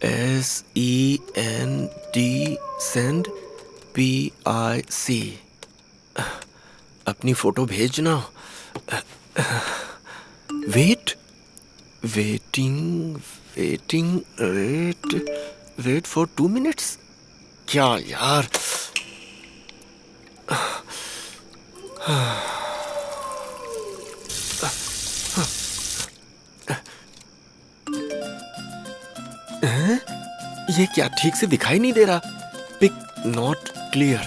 SEND send PIC। अपनी photo भेजना। Wait for 2 minutes. क्या यार। ये क्या ठीक से दिखाई नहीं दे रहा। Pic not clear.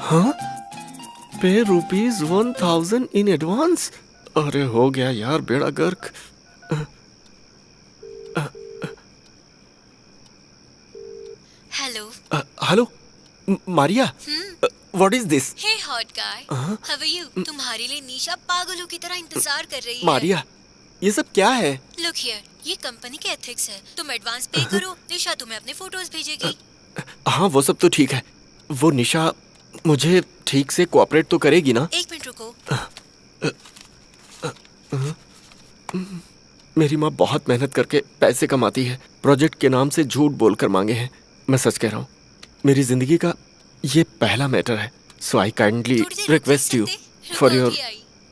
हाँ, पे ₹1000 इन एडवांस। अरे हो गया यार बेड़ा गर्क। Hello Maria, what is this? Hey hot guy, how are you? तुम्हारे लिए निशा पागलों की तरह इंतजार कर रही है। मारिया, ये सब क्या है? लुक हियर, ये कंपनी के एथिक्स है। तुम एडवांस पे करो, निशा तुम्हें अपने फोटोज भेजेगी। हाँ वो सब तो ठीक है। वो निशा मुझे ठीक से कोऑपरेट तो करेगी ना? 1 मिनट रुको। मेरी माँ बहुत मेहनत करके पैसे कमाती है, प्रोजेक्ट के नाम से झूठ बोलकर मांगे हैं। मैं सच कह रहा हूँ, मेरी जिंदगी का ये पहला मैटर है। So I kindly request you for your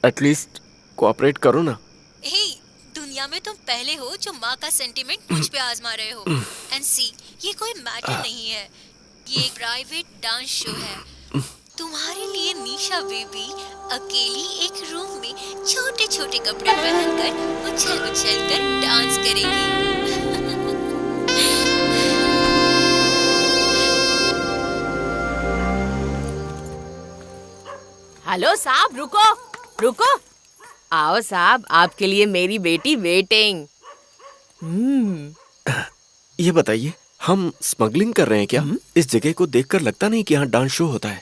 at least cooperate करो ना। हे, दुनिया में तुम पहले हो जो माँ का सेंटीमेंट मुझ पे आजमा रहे हो। एंड सी, ये कोई मैटर नहीं है, ये एक प्राइवेट डांस शो है। तुम्हारे लिए निशा बेबी अकेली एक रूम में छोटे छोटे कपड़े पहनकर उछल उछल कर डांस करेगी। हेलो साहब, रुको रुको। आओ साहब, आपके लिए मेरी बेटी वेटिंग। ये बताइए, हम स्मगलिंग कर रहे हैं क्या? इस जगह को देखकर लगता नहीं कि यहाँ डांस शो होता है।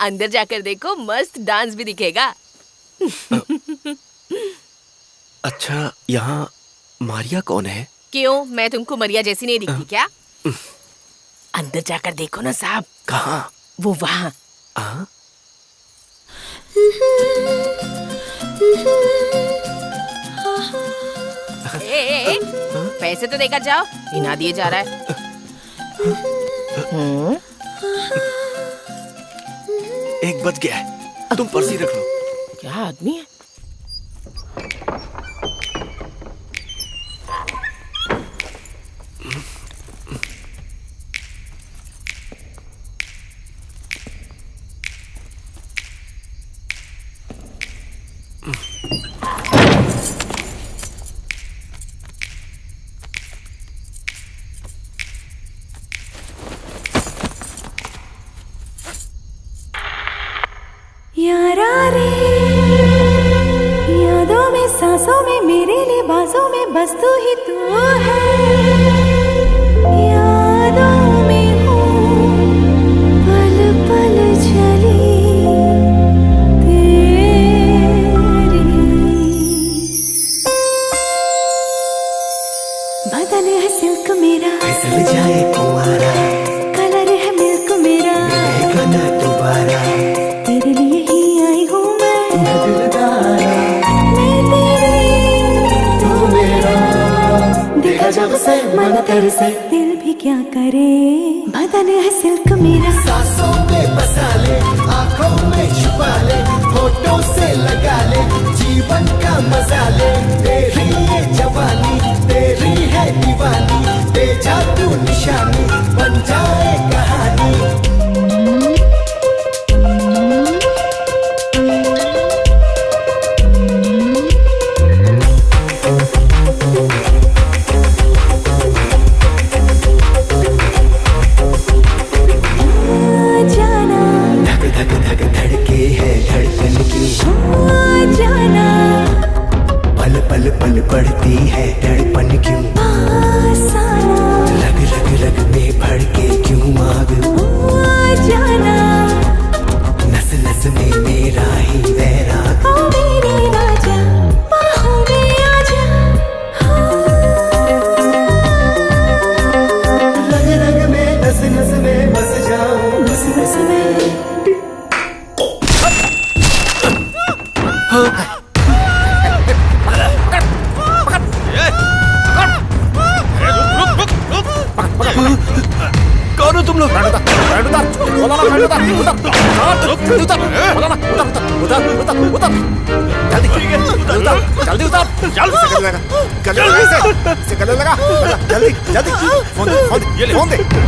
अंदर जाकर देखो, मस्त डांस भी दिखेगा। अच्छा, यहाँ मारिया कौन है? क्यों, मैं तुमको मरिया जैसी नहीं दिखती क्या? अंदर जाकर देखो ना साहब। कहाँ? वो वहाँ। ए, पैसे तो देकर जाओ, हिना दिए जा रहा है। एक बज गया है, तुम पर्सी रख लो। क्या आदमी है? यारा रे, यादों में सांसों में मेरे लिबासों में बस तू ही तू है। यादों में हूँ पल पल चली तेरी। बदन है सिल्क मेरा, फिसल जाए कुंवारा, कलर है मिल्क मेरा, मिलेगा ना दोबारा। तेरे लिए ही आई हूँ मैं दिलदारा, मैं तेरी, तू मेरा। देखा जब से मन तेरे से, दिल भी क्या करे। बदन है सिल्क मेरा, सांसों में बसा ले, आंखों में छुपा ले, होठों से लगा ले, जीवन का मजा ले। तेरी ये जवानी, तेरी है दीवानी, दे जा तू निशानी, बन जाए कहानी। मौलाना भाई उतर जल्दी उतर मौलाना उतर जल्दी जल्दी उतर चल गले लगा जल्दी फोन दे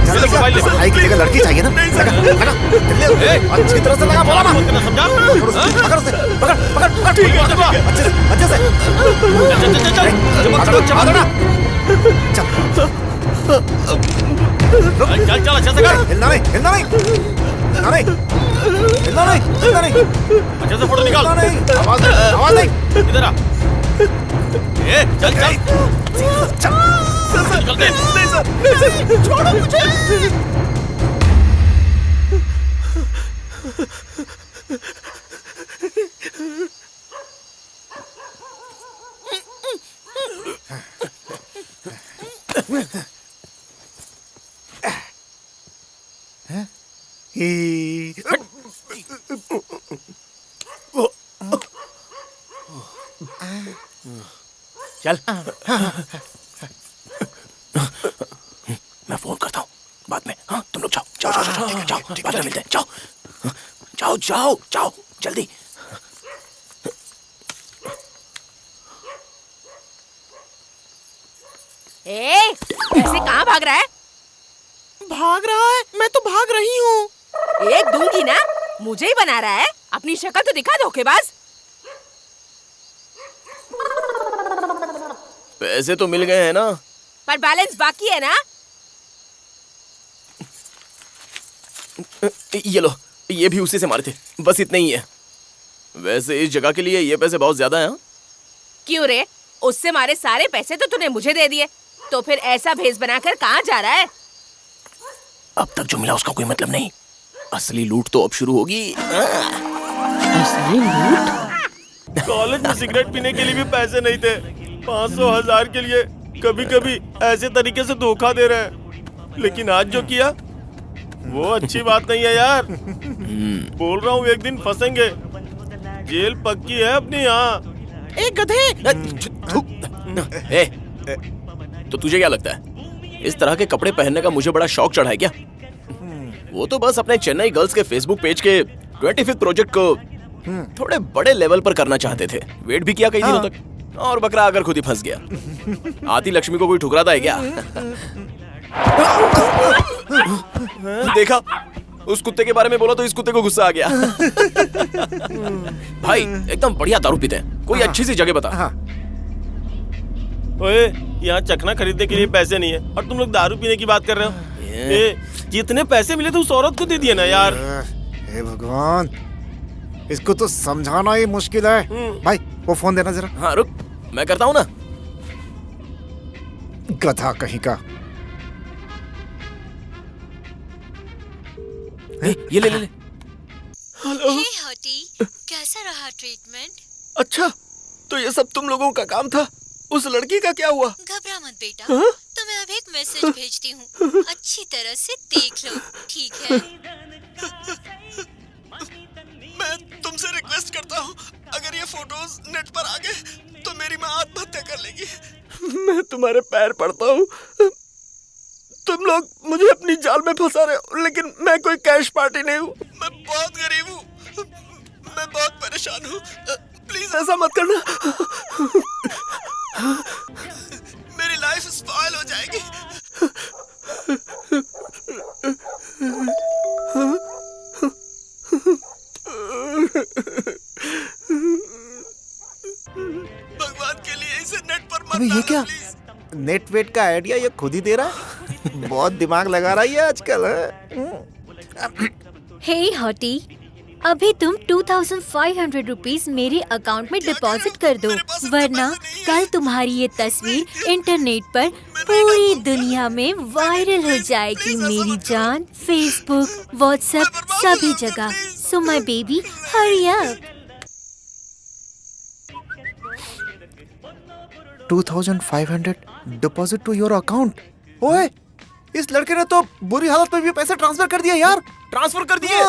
जल्दी भाई की जगह लड़की चाहिए ना लगा अच्छी तरह से लगा मौलाना पकड़ अच्छे से चल अच्छे से कर हिलना नहीं अच्छे से फोटो निकाल आवाज नहीं इधर आ चल नहीं सर छोड़ो मुझे चल मैं फोन करता हूँ बाद में। हाँ तुम लोग जाओ बाद में मिलते हैं। जाओ जल्दी। ऐसे कहाँ भाग रहा है? मैं तो भाग रही हूँ। एक दूंगी ना, मुझे ही बना रहा है। अपनी शक्ल तो दिखा धोखेबाज। पैसे तो मिल गए हैं ना, पर बैलेंस बाकी है ना। ये लो, ये भी उसी से मारे थे, बस इतने ही है। वैसे इस जगह के लिए ये पैसे बहुत ज्यादा हैं। क्यों रे? उससे मारे सारे पैसे तो तूने मुझे दे दिए, तो फिर ऐसा भेस बनाकर कहाँ जा रहा है? अब तक जो मिला उसका कोई मतलब नहीं, असली लूट तो अब शुरू होगी। असली लूट? कॉलेज में सिगरेट पीने के लिए भी पैसे नहीं थे, 500,000 के लिए कभी कभी ऐसे तरीके से धोखा दे रहे हैं। लेकिन आज जो किया वो अच्छी बात नहीं है यार। बोल रहा हूँ एक दिन फंसेंगे, जेल पक्की है अपनी। यहाँ एक गधे। तो तुझे क्या लगता है इस तरह के कपड़े पहनने का मुझे बड़ा शौक चढ़ा है क्या? वो तो बस अपने चेन्नई गर्ल्स के फेसबुक पेज के 25th प्रोजेक्ट को थोड़े बड़े लेवल पर करना चाहते थे। वेट भी किया कई दिनों तक, और बकरा आकर खुद ही फंस गया। आती लक्ष्मी को कोई ठुकराता है क्या? देखा, उस कुत्ते के बारे में बोला तो इस कुत्ते को गुस्सा आ गया। भाई एकदम बढ़िया दारू पीते हैं, कोई अच्छी सी जगह बता। ओए, यहाँ चखना खरीदने के लिए पैसे नहीं है और तुम लोग दारू पीने की बात कर रहे हो। जितने पैसे मिले तो उस औरत को दे दिए ना यार। हे भगवान, इसको तो समझाना ही मुश्किल है। भाई वो फोन देना जरा। हाँ रुक, मैं करता हूँ ना। गधा कहीं का। ये ले। हेलो। हे हॉटी, कैसा रहा ट्रीटमेंट? अच्छा, तो ये सब तुम लोगों का काम था। उस लड़की का क्या हुआ? घबरा मत बेटा, हाँ? तुम्हें अब एक मैसेज भेजती हूँ, अच्छी तरह से देख लो, ठीक है? मैं तुमसे रिक्वेस्ट करता हूँ, अगर ये फोटोज नेट पर आ गए तो मेरी माँ आत्महत्या कर लेगी। मैं तुम्हारे पैर पड़ता हूँ। तुम लोग मुझे अपनी जाल में फंसा रहे हो, लेकिन मैं कोई कैश पार्टी नहीं हूँ। मैं बहुत गरीब हूँ, मैं बहुत परेशान हूँ। प्लीज ऐसा मत करना, मेरी लाइफ स्पॉइल हो जाएगी। भगवान के लिए इसे नेट पर मत अबे ये डालो, क्या? प्लीज। नेट वेट का आइडिया ये खुद ही दे रहा है। बहुत दिमाग लगा रहा है ये आजकल। हे हॉटी, अभी तुम 2500 रुपीस मेरे अकाउंट में डिपॉजिट कर दो, वरना कल तुम्हारी ये तस्वीर इंटरनेट पर पूरी दुनिया में वायरल हो जाएगी मेरी जान। फेसबुक, व्हाट्सएप, सभी जगह। So my baby, hurry up. 2500 deposit to your account. ओए, इस लड़के ने तो बुरी हालत में भी पैसे ट्रांसफर कर दिए यार। ट्रांसफर कर दिए।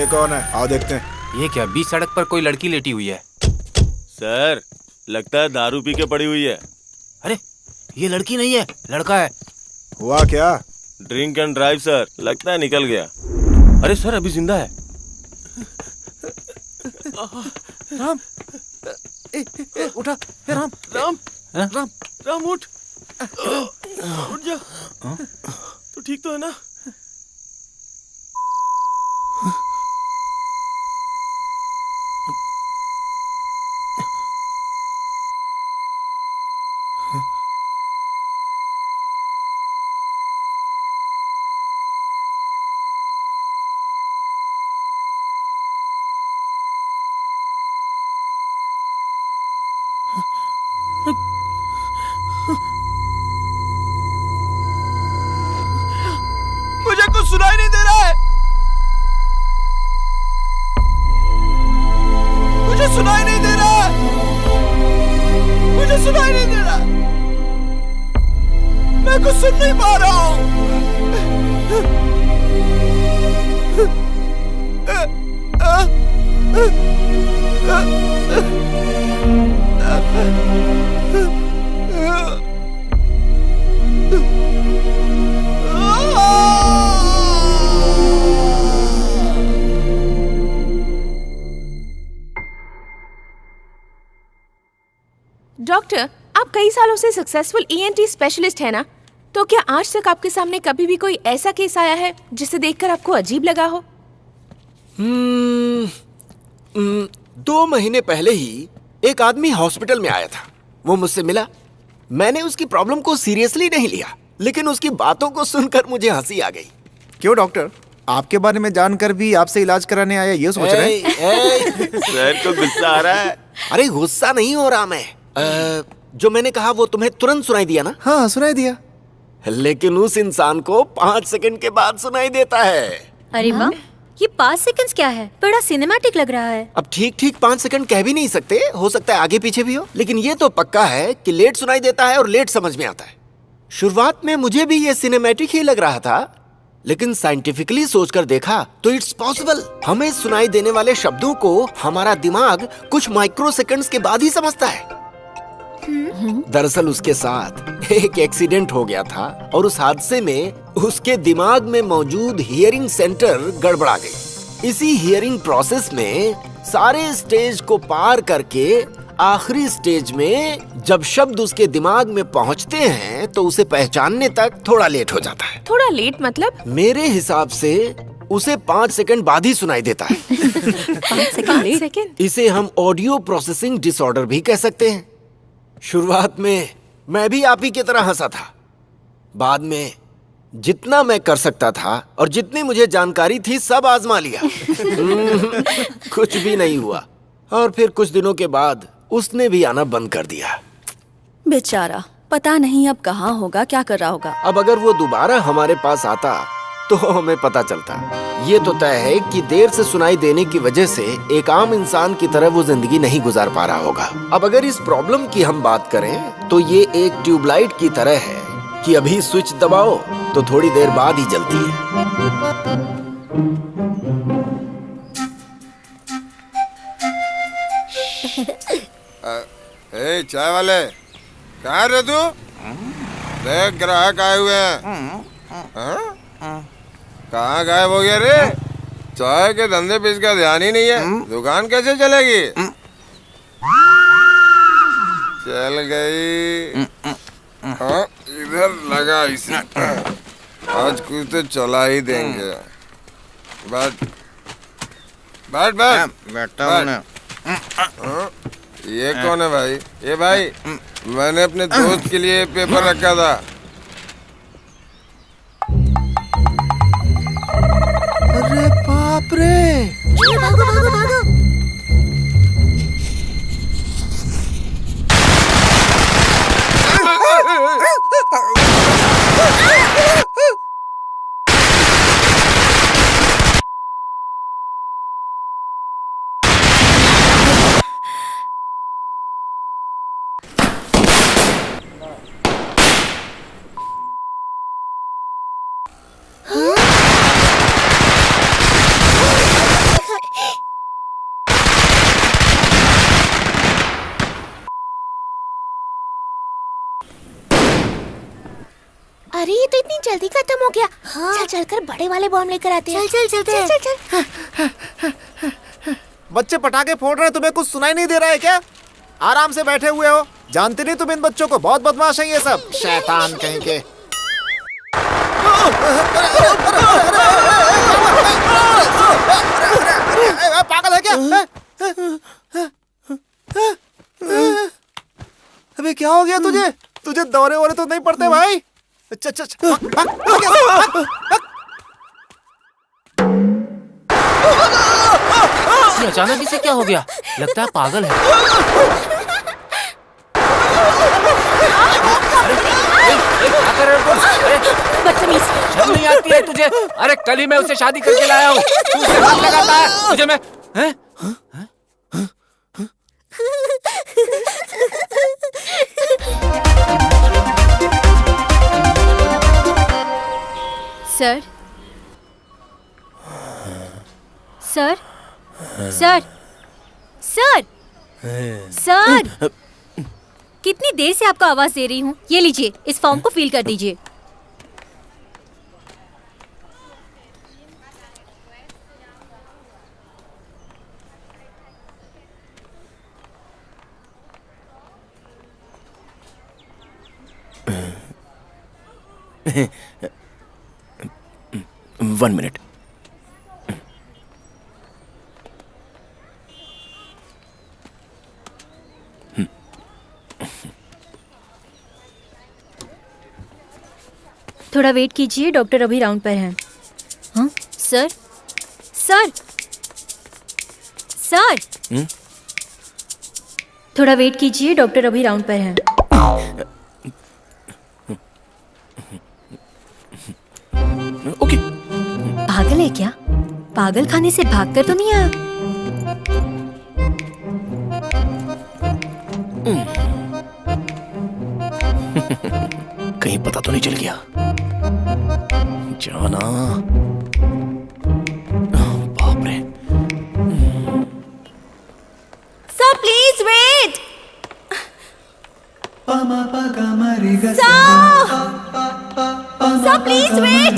कौन है? आओ देखते हैं। ये क्या बीच सड़क पर कोई लड़की लेटी हुई है? सर लगता है दारू पी के पड़ी हुई है। अरे ये लड़की नहीं है, लड़का है। हुआ क्या? ड्रिंक एंड ड्राइव सर, लगता है निकल गया। अरे सर अभी जिंदा है। राम, उठा। राम, राम हाँ? राम राम उठ उठ जा। तो ठीक तो है ना? मुझे कुछ सुनाई नहीं दे रहा है। मुझे सुनाई नहीं दे रहा है। मुझे सुनाई नहीं दे रहा। मैं कुछ सुन नहीं पा रहा डॉक्टर, आप कई सालों से सक्सेसफुल ईएनटी स्पेशलिस्ट है ना? तो क्या आज तक आपके सामने कभी भी कोई ऐसा केस आया है जिसे देखकर आपको अजीब लगा हो? 2 महीने पहले ही एक आदमी हॉस्पिटल में आया था। वो मुझसे मिला। मैंने उसकी प्रॉब्लम को सीरियसली नहीं लिया, लेकिन उसकी बातों को सुनकर मुझे हंसी आ गई। क्यों डॉक्टर, आपके बारे में जानकर भी आपसे इलाज कराने आया ये सोच रहे हैं? सर को गुस्सा आ रहा है। अरे गुस्सा नहीं हो रहा मैं। जो मैंने कहा वो तुम्हें तुरंत सुनाई दिया ना? हाँ सुनाई दिया। लेकिन उस इंसान को 5 सेकंड के बाद सुनाई देता है। अरे वाह, ये 5 सेकंड्स क्या है? बड़ा सिनेमैटिक लग रहा है। अब ठीक 5 सेकंड कह भी नहीं सकते, हो सकता है आगे पीछे भी हो, लेकिन ये तो पक्का है कि लेट सुनाई देता है और लेट समझ में आता है। शुरुआत में मुझे भी ये सिनेमैटिक ही लग रहा था, लेकिन साइंटिफिकली सोचकर देखा तो इट्स पॉसिबल। हमें सुनाई देने वाले शब्दों को हमारा दिमाग कुछ माइक्रो सेकंड्स के बाद ही समझता है। दरअसल उसके साथ एक एक्सीडेंट हो गया था और उस हादसे में उसके दिमाग में मौजूद हियरिंग सेंटर गड़बड़ा गई। इसी हियरिंग प्रोसेस में सारे स्टेज को पार करके आखिरी स्टेज में जब शब्द उसके दिमाग में पहुंचते हैं तो उसे पहचानने तक थोड़ा लेट हो जाता है। थोड़ा लेट मतलब? मेरे हिसाब से उसे 5 सेकंड बाद ही सुनाई देता है। 5 सेकंड? इसे हम ऑडियो प्रोसेसिंग डिसऑर्डर भी कह सकते हैं। शुरुआत में मैं भी आप ही की तरह हंसा था। बाद में जितना मैं कर सकता था और जितनी मुझे जानकारी थी सब आजमा लिया। कुछ भी नहीं हुआ। और फिर कुछ दिनों के बाद उसने भी आना बंद कर दिया। बेचारा, पता नहीं अब कहाँ होगा, क्या कर रहा होगा। अब अगर वो दोबारा हमारे पास आता तो हमें पता चलता। ये तो तय है कि देर से सुनाई देने की वजह से एक आम इंसान की तरह वो जिंदगी नहीं गुजार पा रहा होगा। अब अगर इस प्रॉब्लम की हम बात करें तो ये एक ट्यूबलाइट की तरह है कि अभी स्विच दबाओ तो थोड़ी देर बाद ही जलती है। ए चाय वाले, कहाँ रहे तू? देख ग्राहक आए हुए हैं। कहाँ गायब हो गया रे? चाय के धंधे पे इसका ध्यान ही नहीं है। दुकान कैसे चलेगी? चल गई। हाँ, इधर लगा इसे। आज कुछ तो चला ही देंगे। बैठ बैठ बैठ। बैठा हूँ मैं। ये कौन है भाई? ये भाई, मैंने अपने दोस्त के लिए पेपर रखा था। अरे बाप रे! भागो भागो भागो। अरे ये तो इतनी जल्दी खत्म हो गया। हाँ। चल चल कर बड़े वाले बॉम्ब लेकर आते हैं। चल चल चल चल चल। बच्चे पटाखे फोड़ रहे हैं, तुम्हें कुछ सुनाई नहीं दे रहा है क्या? आराम से बैठे हुए हो, जानते नहीं तुम इन बच्चों को? बहुत बदमाश है ये सब, शैतान कहीं के। पागल है क्या? अबे क्या हो गया तुझे? तुझे दौरे वोरे तो नहीं पड़ते भाई? अच्छा अच्छा अचानक इसे क्या हो गया? लगता है पागल है। क्या कर रहे हो तुम? बदतमीज। शर्म नहीं आती है तुझे? अरे कल ही मैं उसे शादी करके लाया हूँ, तू उसे हाथ लगाता है? तुझे मैं हैं? Sir sir sir sir sir, कितनी देर से आपको आवाज दे रही हूँ। ये लीजिए, इस फॉर्म को फिल कर दीजिए। One minute. थोड़ा वेट कीजिए, डॉक्टर अभी राउंड पर हैं। हाँ सर सर सर, थोड़ा वेट कीजिए, डॉक्टर अभी राउंड पर हैं। ओके। पागल है क्या? पागल खाने से भागकर तो नहीं आया? कहीं पता तो नहीं चल गया? जाना। बाप रे। Sir please wait. Sir please wait.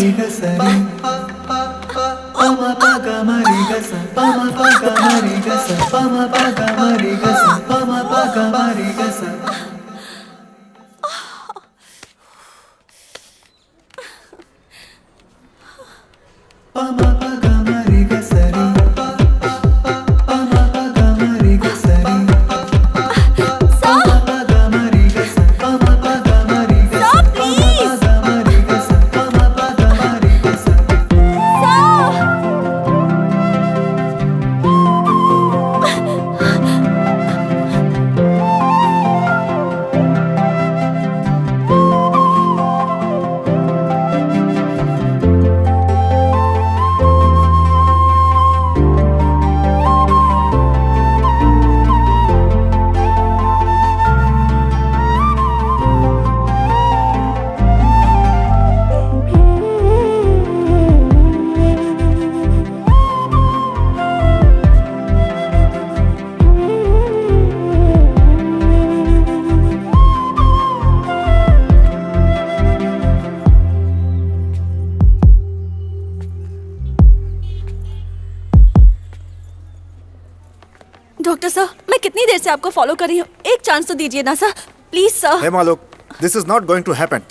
Doctor sir, मैं कितनी देर से आपको फॉलो कर रही हूँ, एक चांस तो दीजिए ना सर, प्लीज सर। हे मालूक, this is not going to happen.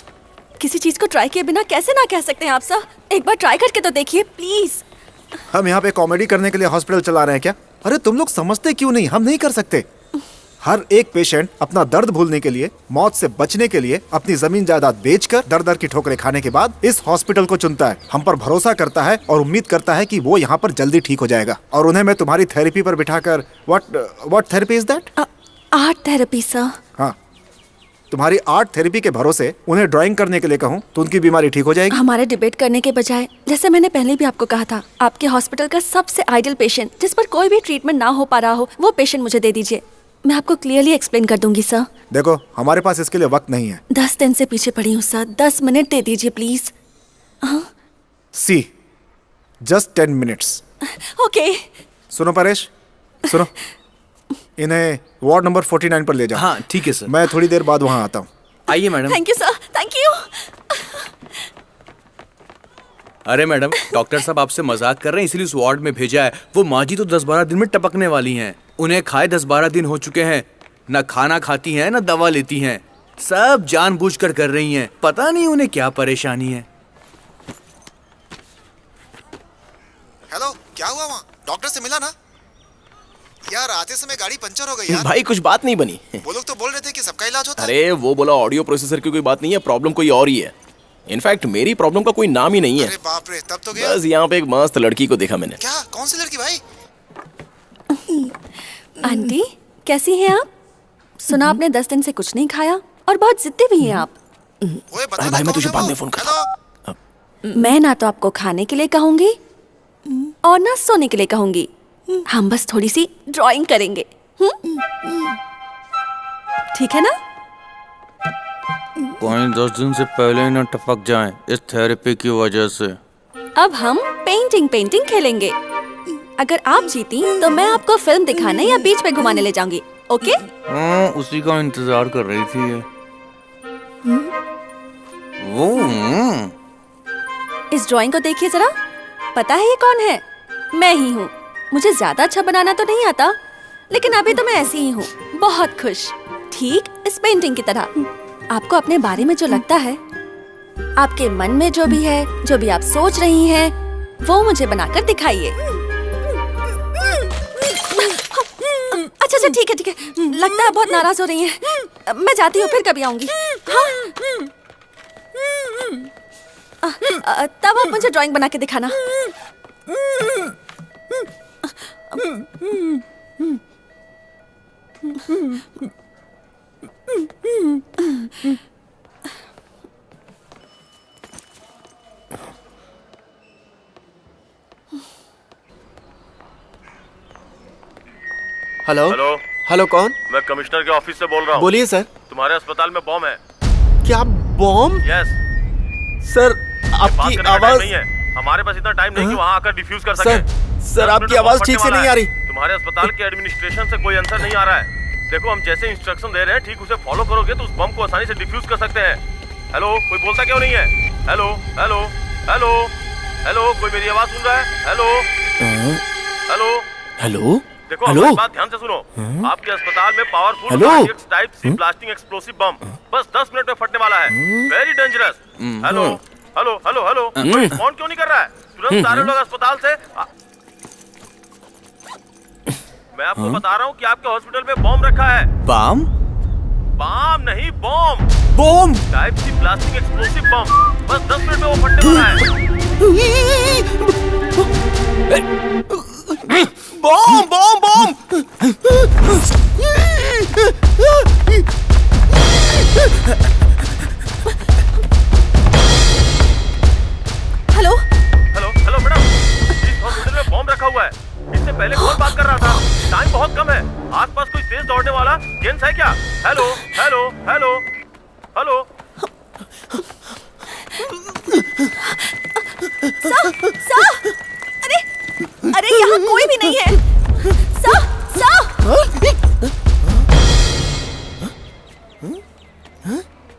किसी चीज को ट्राई किए बिना कैसे ना कह सकते हैं आप सर? एक बार ट्राई करके तो देखिए प्लीज। हम यहाँ पे कॉमेडी करने के लिए हॉस्पिटल चला रहे हैं क्या? अरे तुम लोग समझते क्यों नहीं? हम नहीं कर सकते। हर एक पेशेंट अपना दर्द भूलने के लिए, मौत से बचने के लिए अपनी जमीन जायदाद बेचकर दर दर की ठोकरें खाने के बाद इस हॉस्पिटल को चुनता है, हम पर भरोसा करता है और उम्मीद करता है कि वो यहाँ पर जल्दी ठीक हो जाएगा। और उन्हें मैं तुम्हारी थेरेपी पर बिठाकर what therapy is that? Art therapy sir. हाँ, तुम्हारी आर्ट थेरेपी के भरोसे उन्हें ड्राइंग करने के लिए कहूँ तो उनकी बीमारी ठीक हो जाएगी। हमारे डिबेट करने के बजाय, जैसे मैंने पहले भी आपको कहा था, आपके हॉस्पिटल का सबसे आइडियल पेशेंट जिस पर कोई भी ट्रीटमेंट ना हो पा रहा हो, वो पेशेंट मुझे दे दीजिए। मैं आपको क्लियरली एक्सप्लेन कर दूंगी सर। देखो, हमारे पास इसके लिए वक्त नहीं है। 10 दिन से पीछे पड़ी हूँ सर, 10 मिनट दे दीजिए please. See, just 10 minutes. Okay. सुनो परेश, सुनो, इन्हें वार्ड नंबर 49 पर ले जाओ। हाँ ठीक है सर। मैं थोड़ी देर बाद वहाँ आता हूँ। आइए madam. Thank you sir, thank you. अरे मैडम, डॉक्टर साहब आपसे मजाक कर रहे हैं इसलिए उस वार्ड में भेजा है। वो माँ जी तो 10-12 दिन में टपकने वाली हैं। उन्हें खाए 10-12 दिन हो चुके हैं। न खाना खाती हैं न दवा लेती हैं। सब जानबूझकर कर रही हैं। पता नहीं उन्हें क्या परेशानी है। हेलो, क्या हुआ वहाँ? डॉक्टर से मिला ना? यार आते समय गाड़ी पंचर हो गई यार। भाई कुछ बात नहीं बनी। वो लोग तो बोल रहे थे कि सबका इलाज होता है। अरे वो बोला ऑडियो प्रोसेसर की कोई बात नहीं है, प्रॉब्लम कोई और ही है। इनफैक्ट मेरी प्रॉब्लम का कोई नाम ही नहीं है। अरे बाप रे, तब तो गया। बस यहाँ पे एक मस्त लड़की को देखा मैंने। क्या? कौन सी लड़की भाई? आंटी कैसी हैं आप? सुना आपने 10 दिन से कुछ नहीं खाया और बहुत जिद्दी भी हैं आप। ओए बता भाई मैं तुझे बाद में फोन करता। मैं ना तो आपको खाने के लिए कहूंगी और ना सोने के लिए कहूंगी। हम बस थोड़ी सी ड्राइंग करेंगे। ठीक है ना? कोई 10 दिन से पहले ही न टपक जाएं इस थेरेपी की वजह से। अब हम पेंटिंग खेलेंगे। अगर आप जीती तो मैं आपको फिल्म दिखाने या बीच पे घुमाने ले जाऊंगी। ओके? उसी का इंतजार कर रही थी ये। वो इस ड्राइंग को देखिए जरा। पता है ये कौन है? मैं ही हूँ। मुझे ज्यादा अच्छा बनाना तो नहीं आता, लेकिन अभी तो मैं ऐसी ही हूँ, बहुत खुश। ठीक इस पेंटिंग की तरह। आपको अपने बारे में जो लगता है, आपके मन में जो भी है, जो भी आप सोच रही हैं, वो मुझे बनाकर दिखाइए। अच्छा ठीक है। लगता है बहुत नाराज हो रही हैं। मैं जाती हूँ, फिर कभी आऊंगी। हाँ? तब आप मुझे ड्राइंग बना के दिखाना। हेलो हेलो हेलो, कौन? मैं कमिश्नर के ऑफिस से बोल रहा हूँ। बोलिए सर। तुम्हारे अस्पताल में बॉम्ब है। क्या बॉम्ब? यस सर बात आपकी करने का टाइम आवाज नहीं है। हमारे पास इतना टाइम नहीं कि वहाँ आकर डिफ्यूज कर सके। सर आपकी आवाज ठीक से नहीं आ रही। तुम्हारे अस्पताल के एडमिनिस्ट्रेशन से कोई आंसर नहीं आ रहा है। देखो हम जैसे इंस्ट्रक्शन दे रहे हैं ठीक उसे फॉलो करोगे तो उस बम को आसानी से डिफ्यूज कर सकते हैं। हेलो, कोई बोलता क्यों नहीं है? हेलो हेलो हेलो हेलो, कोई मेरी आवाज सुन रहा है? हेलो हेलो हेलो देखो हेलो? हमारी बात ध्यान से सुनो। आपके अस्पताल में powerful hello? Type C blasting explosive bomb बस 10 मिनट में फटने वाला है। Very dangerous. Hello hello hello hello, कोई फोन क्यों नहीं कर रहा है? तुरंत सारे लोग अस्पताल से मैं आपको बता रहा हूँ कि आपके हॉस्पिटल में बॉम्ब रखा है। बम? बम नहीं, बॉम्ब। बम? Type C blasting explosive bomb बस 10 मिनट में वो फटने वाला है। Bomb bomb bomb! Hello hello hello madam, इस हॉस्पिटल में बॉम्ब रखा हुआ है। इससे पहले कौन बात कर रहा था? टाइम बहुत कम है। आसपास कोई तेज दौड़ने वाला जेंट्स है क्या? हेलो हेलो हेलो हेलो अरे यहाँ कोई भी नहीं है।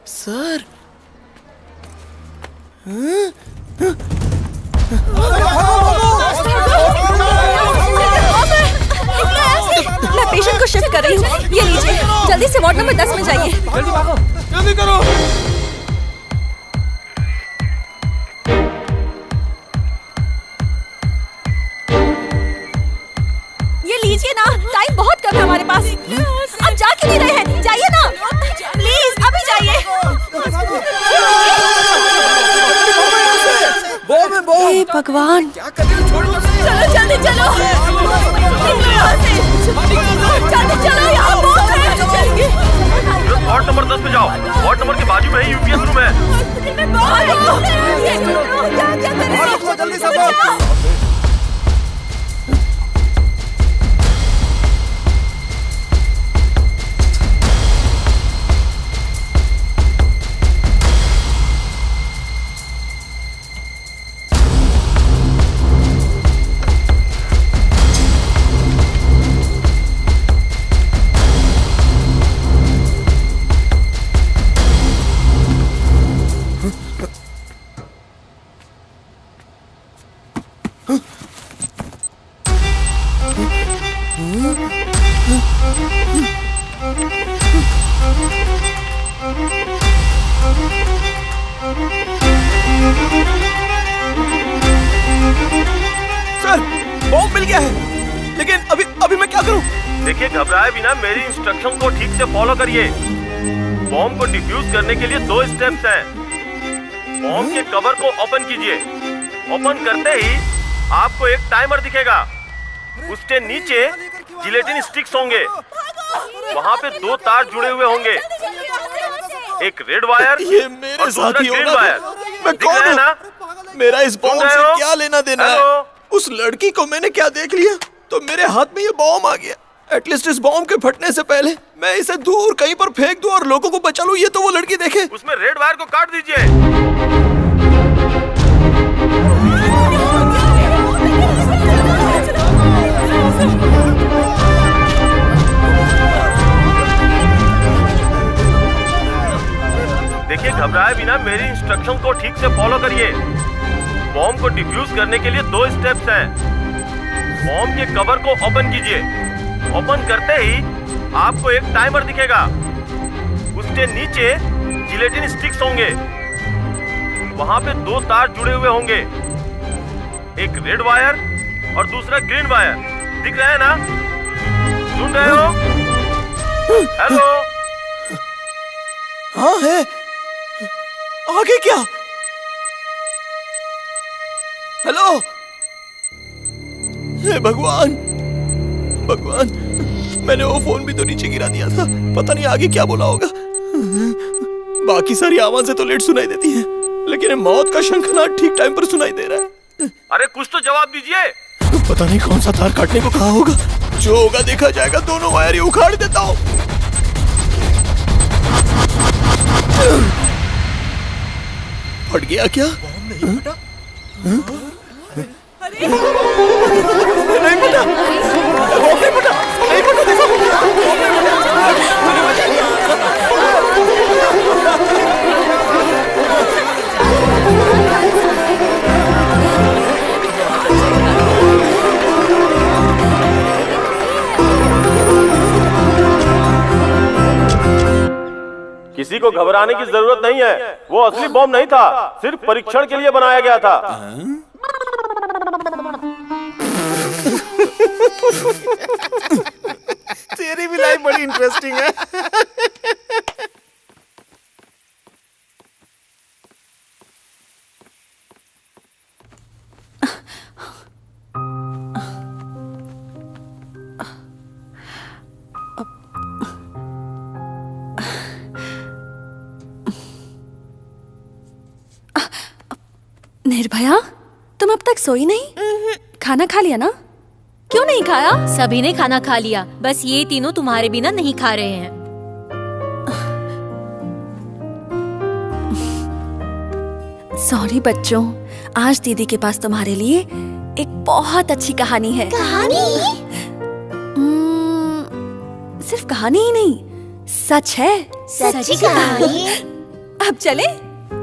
सर मैं पेशेंट को शिफ्ट कर रही हूँ। ये लीजिए, जल्दी से वार्ड नंबर 10 में जाइए। जल्दी भागो, जल्दी करो। ये लीजिए ना, टाइम बहुत कम है हमारे पास। अब जा क्यों नहीं रहे हैं? जाइए ना प्लीज, अभी जाइए। हे भगवान, चलो जल्दी चलो, निकलो यहाँ से। जल्दी चलो, यहाँ बहुत है। वार्ड नंबर 10 पे जाओ। वार्ड नंबर के बाजू में ही यूपीएस रूम है। जल्दी सब सर, बॉम्ब मिल गया है, लेकिन अभी मैं क्या करूं? देखिए, घबराए बिना मेरी इंस्ट्रक्शन को ठीक से फॉलो करिए। बॉम्ब को डिफ्यूज करने के लिए 2 स्टेप्स हैं। बॉम्ब के कवर को ओपन कीजिए। ओपन करते ही आपको एक टाइमर दिखेगा। उसके नीचे जिलेटिन स्टिक्स होंगे। वहाँ पे 2 तार जुड़े हुए होंगे, एक रेड वायर ये मेरे और साथ ही दूसरा ग्रीन होगा। वायर। मैं दिख कौन रहा है हूँ? ना? मेरा इस बॉम्ब सुन रहे से हो? क्या लेना देना है? हेलो? उस लड़की को मैंने क्या देख लिया तो मेरे हाथ में ये बॉम्ब आ गया। एटलीस्ट इस बॉम्ब के फटने से पहले मैं इसे दूर कहीं पर फेंक दूं और लोगों को बचा लूं, ये तो वो लड़की देखे। उसमें रेड वायर को काट दीजिए। देखिए, घबराए बिना मेरी इंस्ट्रक्शन को ठीक से फॉलो करिए। बॉम्ब को डिफ्यूज करने के लिए 2 स्टेप्स हैं। बॉम्ब के कवर को ओपन कीजिए। ओपन करते ही आपको एक टाइमर दिखेगा। उसके नीचे जिलेटिन स्टिक्स होंगे। वहाँ पे 2 तार जुड़े हुए होंगे, एक रेड वायर और दूसरा ग्रीन वायर। दिख रहा है ना? सुन रहे हो? हेलो? हाँ है। आगे क्या? हेलो? हे भगवान, भगवान, मैंने वो फोन भी तो नीचे गिरा दिया था। पता नहीं आगे क्या बोला होगा। बाकी सारी आवाजें तो लेट सुनाई देती हैं, लेकिन मौत का शंखनाद ठीक टाइम पर सुनाई दे रहा है। अरे कुछ तो जवाब दीजिए। पता नहीं कौन सा तार काटने को कहा होगा। जो होगा देखा जाएगा। दोनों वायर ही उखाड़ देता हूँ। फट गया क्या? नहीं फटा। नहीं फटा। नहीं फटा। नहीं किसी को घबराने की जरूरत नहीं है। वो असली बॉम्ब नहीं था, सिर्फ परीक्षण के लिए बनाया गया था। तेरी भी लाइफ बड़ी इंटरेस्टिंग है। निर्भया, तुम अब तक सोई नहीं? खाना खा लिया ना? क्यों नहीं खाया? सभी ने खाना खा लिया, बस ये तीनों तुम्हारे बिना नहीं खा रहे हैं। सॉरी बच्चों, आज दीदी के पास तुम्हारे लिए एक बहुत अच्छी कहानी है। कहानी? सिर्फ कहानी ही नहीं, सच है। सच्ची कहानी? अब चले?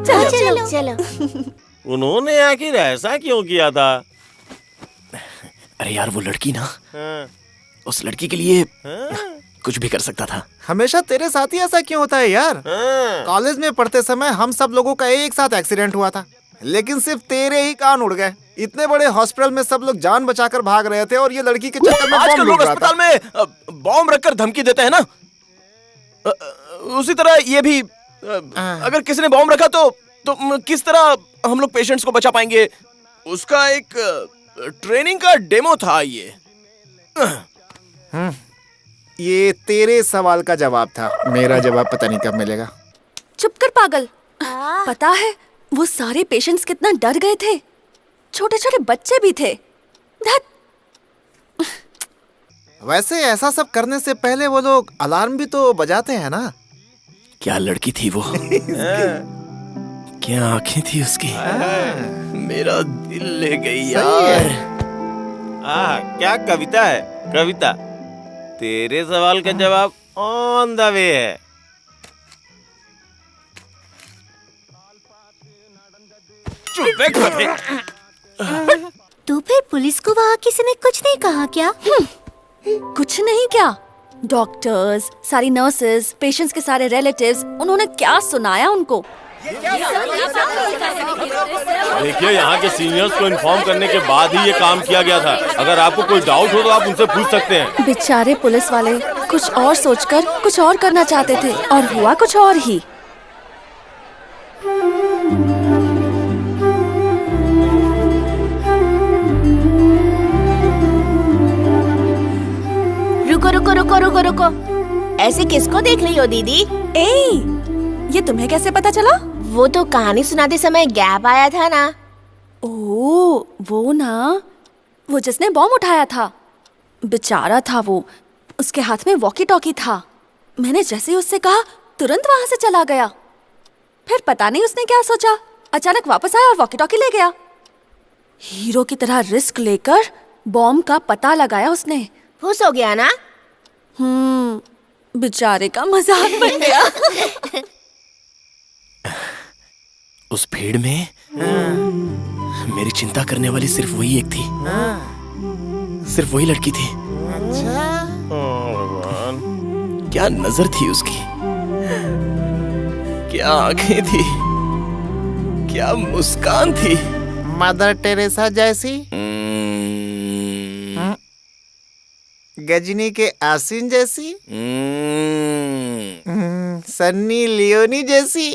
चलो चलो। उन्होंने आखिर ऐसा क्यों किया था? अरे यार, वो लड़की ना, उस लड़की के लिए कुछ भी कर सकता था। हमेशा तेरे साथ ही ऐसा क्यों होता है यार? कॉलेज में पढ़ते समय हम सब लोगों का एक साथ एक्सीडेंट हुआ था, लेकिन सिर्फ तेरे ही कान उड़ गए। इतने बड़े हॉस्पिटल में सब लोग जान बचाकर भाग रहे थे और ये लड़की के चक्कर में आजकल बॉम्ब लोग लूट रहा था। अस्पताल में बॉम्ब रखकर धमकी देते हैं ना, उसी तरह ये भी। अगर किसी ने बॉम्ब रखा तो किस तरह हम लोग पेशेंट्स को बचा पाएंगे? उसका एक ट्रेनिंग का डेमो था ये। ये तेरे सवाल का जवाब था, मेरा जवाब पता नहीं कब मिलेगा। चुप कर पागल। पता है वो सारे पेशेंट्स कितना डर गए थे? छोटे छोटे बच्चे भी थे। धत। वैसे ऐसा सब करने से पहले वो लोग अलार्म भी तो बजाते हैं ना? क्या लड़की थी वो? क्या आंखें थी उसकी? मेरा दिल ले गई यार। क्या कविता है? कविता। तेरे सवाल का जवाब ऑन द वे है। तो फिर पुलिस को वहाँ किसी ने कुछ नहीं कहा क्या? कुछ नहीं क्या? डॉक्टर्स, सारी नर्सेस, पेशेंट्स के सारे रिलेटिव्स, उन्होंने क्या सुनाया उनको? देखिए, यहाँ के सीनियर्स को इन्फॉर्म करने के बाद ही ये काम किया गया था। अगर आपको कोई डाउट हो तो आप उनसे पूछ सकते हैं। बेचारे पुलिस वाले कुछ और सोचकर कुछ और करना चाहते थे और हुआ कुछ और ही। रुको रुको रुको रुको रुको, ऐसे किसको देख रही हो दीदी? ये तुम्हें कैसे पता चला? वो तो कहानी सुनाते समय गैप आया था ना। ओह, वो ना, वो जिसने बॉम्ब उठाया था। बेचारा था वो, उसके हाथ में वॉकी टॉकी था। मैंने जैसे ही उससे कहा तुरंत वहां से चला गया। फिर पता नहीं उसने क्या सोचा, अचानक वापस आया और वॉकी टॉकी ले गया। हीरो की तरह रिस्क लेकर बॉम्ब का पता लगाया उसने। खुश हो गया ना? बेचारे का मजाक बन गया। उस भीड़ में मेरी चिंता करने वाली सिर्फ वही एक थी। सिर्फ वही लड़की थी। क्या नजर थी उसकी, क्या आंखें थी, क्या मुस्कान थी। मदर टेरेसा जैसी, गजनी के आसिन जैसी, सन्नी लियोनी जैसी।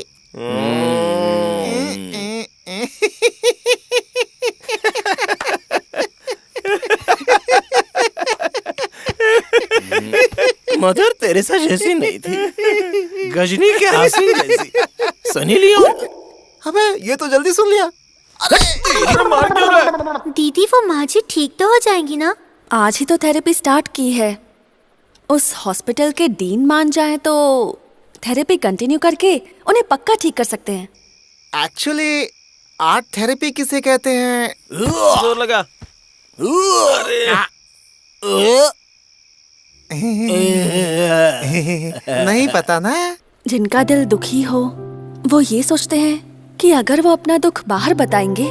मदर तेरेसा जैसी नहीं थी, गजनी के आसिन जैसी, सनी लियोन। अबे ये तो जल्दी सुन लिया। मार क्यों रहा है? दीदी वो माजी ठीक तो हो जाएंगी ना? आज ही तो थेरेपी स्टार्ट की है। उस हॉस्पिटल के डीन मान जाए तो थेरेपी कंटिन्यू करके उन्हें पक्का ठीक कर सकते हैं। एक्चुअली आर्ट थेरेपी किसे कहते हैं? जोर लगा। नहीं पता ना। जिनका दिल दुखी हो वो ये सोचते हैं कि अगर वो अपना दुख बाहर बताएंगे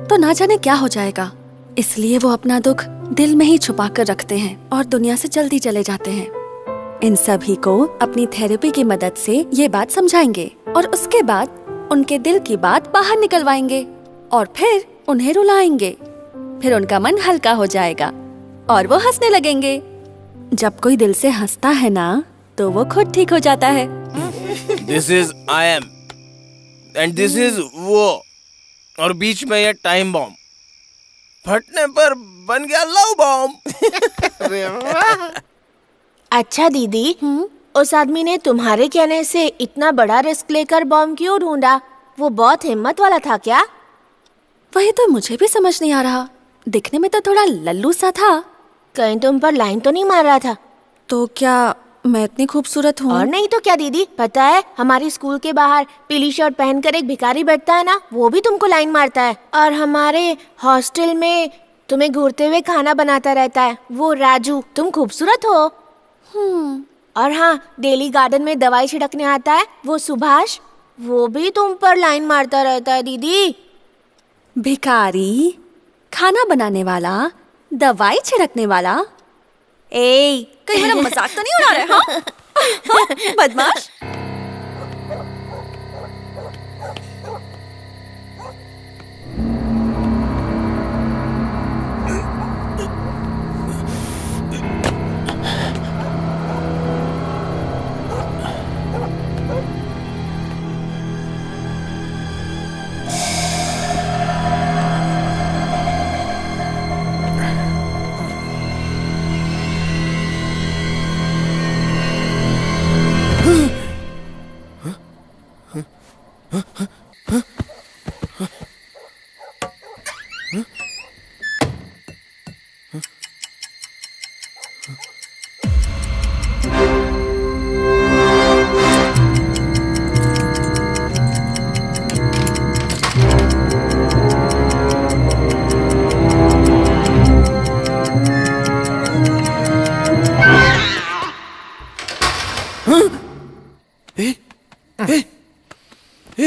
तो ना जाने क्या हो जाएगा, इसलिए वो अपना दुख दिल में ही छुपा कर रखते हैं और दुनिया से जल्दी चले जाते हैं। इन सभी को अपनी थेरेपी की मदद से ये बात समझाएंगे और उसके बाद उनके दिल की बात बाहर निकलवाएंगे और फिर उन्हें रुलाएंगे। फिर उनका मन हल्का हो जाएगा और वो हंसने लगेंगे। जब कोई दिल से हंसता है ना तो वो खुद ठीक हो जाता है। This is I am and this is वो, और बीच में ये टाइम बॉम्ब फटने पर बन गया लव बॉम्ब। अच्छा दीदी, उस आदमी ने तुम्हारे कहने से इतना बड़ा रिस्क लेकर बॉम्ब क्यों ढूंढा? वो बहुत हिम्मत वाला था क्या? वही तो मुझे भी समझ नहीं आ रहा। दिखने में तो थोड़ा लल्लू सा था। कहीं तुम पर लाइन तो नहीं मार रहा था? तो क्या मैं इतनी खूबसूरत हूँ? और नहीं तो क्या दीदी, पता है हमारी स्कूल के बाहर पीली शर्ट पहनकर एक भिखारी बैठता है ना, वो भी तुमको लाइन मारता है। और हमारे हॉस्टल में तुम्हें घूरते हुए खाना बनाता रहता है वो राजू, तुम खूबसूरत हो। और हाँ, डेली गार्डन में दवाई छिड़कने आता है वो सुभाष, वो भी तुम पर लाइन मारता रहता है दीदी। भिखारी, खाना बनाने वाला, दवाई छिड़कने वाला। कहीं मेरा मजाक तो नहीं उड़ा रहे? हाँ? बदमाश।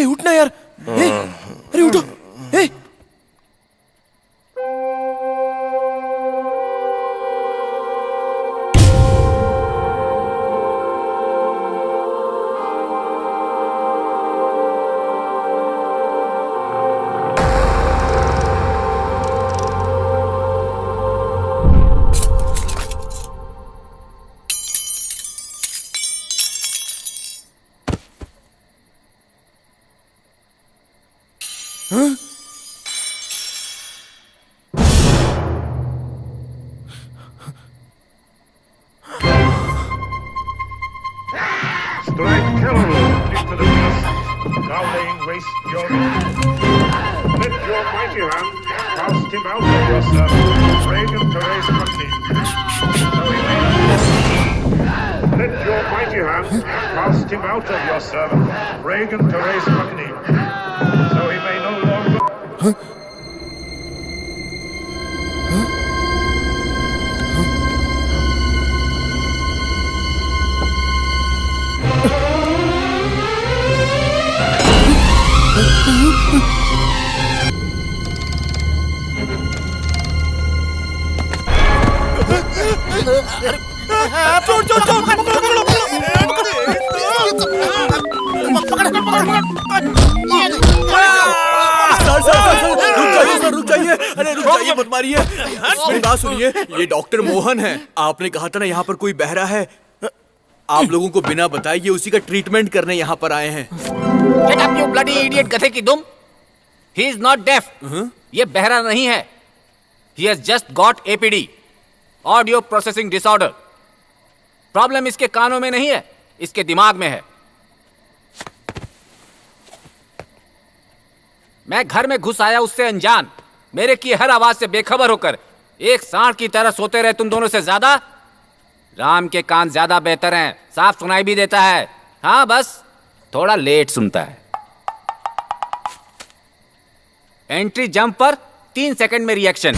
उठना यार। अरे उठो। Strike terror into the beast, thou laying waste your Let your mighty hand cast him out of your servant, Reagan Therese Putney. So he may Let your mighty hand cast him out of your servant, Reagan Therese Putney. So he may no longer... रुक जाइए, अरे रुक जाइए, मत मारिए। मेरी बात सुनिए, ये डॉक्टर मोहन है। आपने कहा था ना यहाँ पर कोई बहरा है। आप लोगों को बिना बताए ये उसी का ट्रीटमेंट करने यहाँ पर आए हैं। Get up, you bloody idiot, गधे की दुम। He is not deaf. ये बहरा नहीं है। He has just got APD, Audio Processing Disorder. Problem इसके कानों में नहीं है, इसके दिमाग में है। मैं घर में घुस आया उससे अनजान, मेरे की हर आवाज से बेखबर होकर एक सांड की तरह सोते रहे तुम दोनों से ज्यादा। राम के कान ज्यादा बेहतर हैं, साफ सुनाई भी देता है। हाँ, बस थोड़ा लेट सुनता है। एंट्री जंप पर 3 सेकंड में रिएक्शन,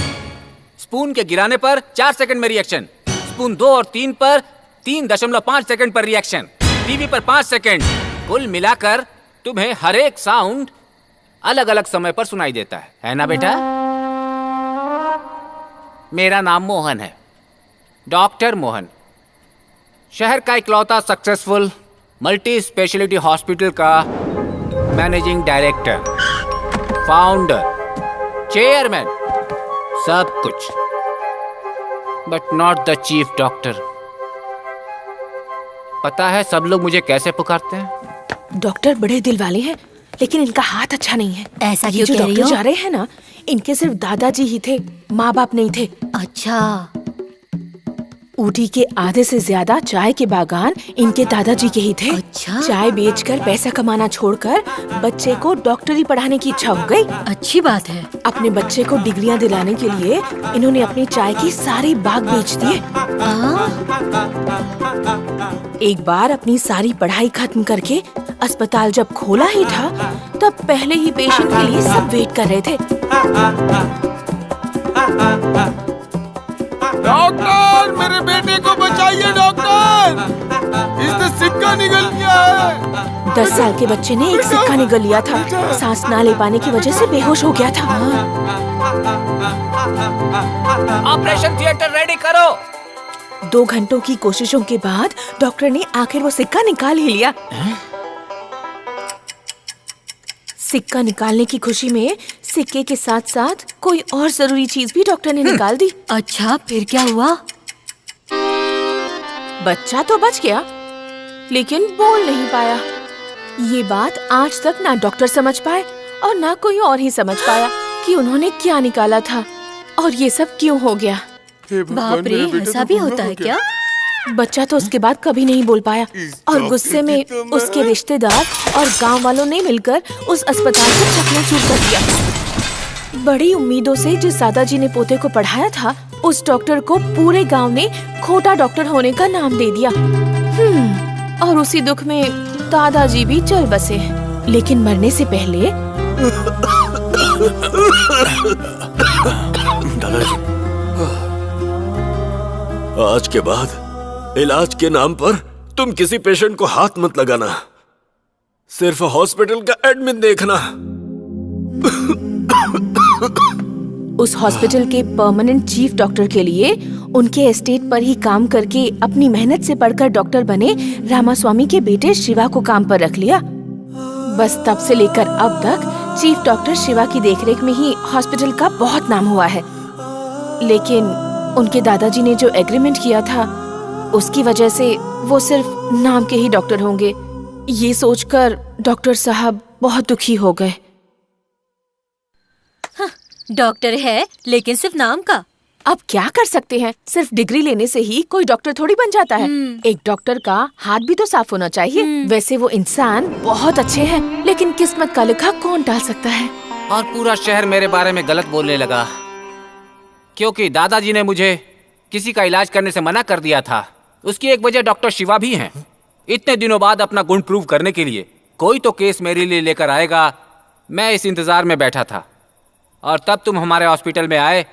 स्पून के गिराने पर 4 सेकंड में रिएक्शन, स्पून 2 और 3 पर 3.5 सेकंड पर रिएक्शन, टीवी पर 5 सेकंड। कुल मिलाकर तुम्हें हर एक साउंड अलग अलग समय पर सुनाई देता है ना बेटा? मेरा नाम मोहन है, डॉक्टर मोहन। शहर का इकलौता सक्सेसफुल मल्टी स्पेशलिटी हॉस्पिटल का मैनेजिंग डायरेक्टर, फाउंडर, चेयरमैन, सब कुछ, but not the chief doctor. पता है सब लोग मुझे कैसे पुकारते हैं? डॉक्टर बड़े दिल वाले हैं, लेकिन इनका हाथ अच्छा नहीं है। ऐसा क्यों जो कह रही डॉक्टर हो? जा रहे हैं ना, इनके सिर्फ दादाजी ही थे, माँ बाप नहीं थे। अच्छा, ऊटी के आधे से ज्यादा चाय के बागान इनके दादाजी के ही थे। अच्छा। चाय बेचकर पैसा कमाना छोड़कर बच्चे को डॉक्टरी पढ़ाने की इच्छा हो गई। अच्छी बात है। अपने बच्चे को डिग्रियां दिलाने के लिए इन्होंने अपनी चाय की सारी बाग बेच दिए। एक बार अपनी सारी पढ़ाई खत्म करके अस्पताल जब खोला ही था, तब पहले ही पेशेंट के लिए सब वेट कर रहे थे। डॉक्टर, मेरे बेटे को बचाइए डॉक्टर, इससे सिक्का निकल गया है। 10 साल के बच्चे ने एक सिक्का निगल लिया था, सांस ना ले पाने की वजह से बेहोश हो गया था। ऑपरेशन थिएटर रेडी करो। 2 घंटों की कोशिशों के बाद डॉक्टर ने आखिर वो सिक्का निकाल ही लिया। सिक्का निकालने की खुशी में सिक्के के साथ साथ कोई और जरूरी चीज भी डॉक्टर ने निकाल दी। अच्छा, फिर क्या हुआ? बच्चा तो बच गया, लेकिन बोल नहीं पाया। ये बात आज तक ना डॉक्टर समझ पाए और ना कोई और ही समझ पाया कि उन्होंने क्या निकाला था और ये सब क्यों हो गया। बाप रे, ऐसा भी होता है क्या? बच्चा तो उसके बाद कभी नहीं बोल पाया और गुस्से में उसके रिश्तेदार और गांव वालों ने मिलकर उस अस्पताल को चकनाचूर कर दिया। बड़ी उम्मीदों से जिस दादाजी ने पोते को पढ़ाया था, उस डॉक्टर को पूरे गांव ने खोटा डॉक्टर होने का नाम दे दिया। और उसी दुख में दादाजी भी चल बसे, लेकिन मरने से पहले दादाजी, आज के बाद इलाज के नाम पर तुम किसी पेशेंट को हाथ मत लगाना, सिर्फ हॉस्पिटल का एडमिन देखना। उस हॉस्पिटल के परमानेंट चीफ डॉक्टर के लिए उनके एस्टेट पर ही काम करके अपनी मेहनत से पढ़कर डॉक्टर बने रामास्वामी के बेटे शिवा को काम पर रख लिया। बस तब से लेकर अब तक चीफ डॉक्टर शिवा की देखरेख में ही हॉस्पिटल का बहुत नाम हुआ है। लेकिन उनके दादाजी ने जो एग्रीमेंट किया था, उसकी वजह से वो सिर्फ नाम के ही डॉक्टर होंगे, ये सोचकर डॉक्टर साहब बहुत दुखी हो गए। डॉक्टर है लेकिन सिर्फ नाम का। अब क्या कर सकते हैं, सिर्फ डिग्री लेने से ही कोई डॉक्टर थोड़ी बन जाता है। एक डॉक्टर का हाथ भी तो साफ होना चाहिए। वैसे वो इंसान बहुत अच्छे हैं, लेकिन किस्मत का लिखा कौन टाल सकता है। और पूरा शहर मेरे बारे में गलत बोलने लगा, क्योंकि दादाजी ने मुझे किसी का इलाज करने से मना कर दिया था। उसकी एक वजह डॉक्टर शिवा भी हैं। इतने दिनों बाद अपना गुण प्रूव करने के लिए कोई तो केस मेरे लिए लेकर आएगा। मैं इस इंतजार में बैठा था, और तब तुम हमारे हॉस्पिटल में आए।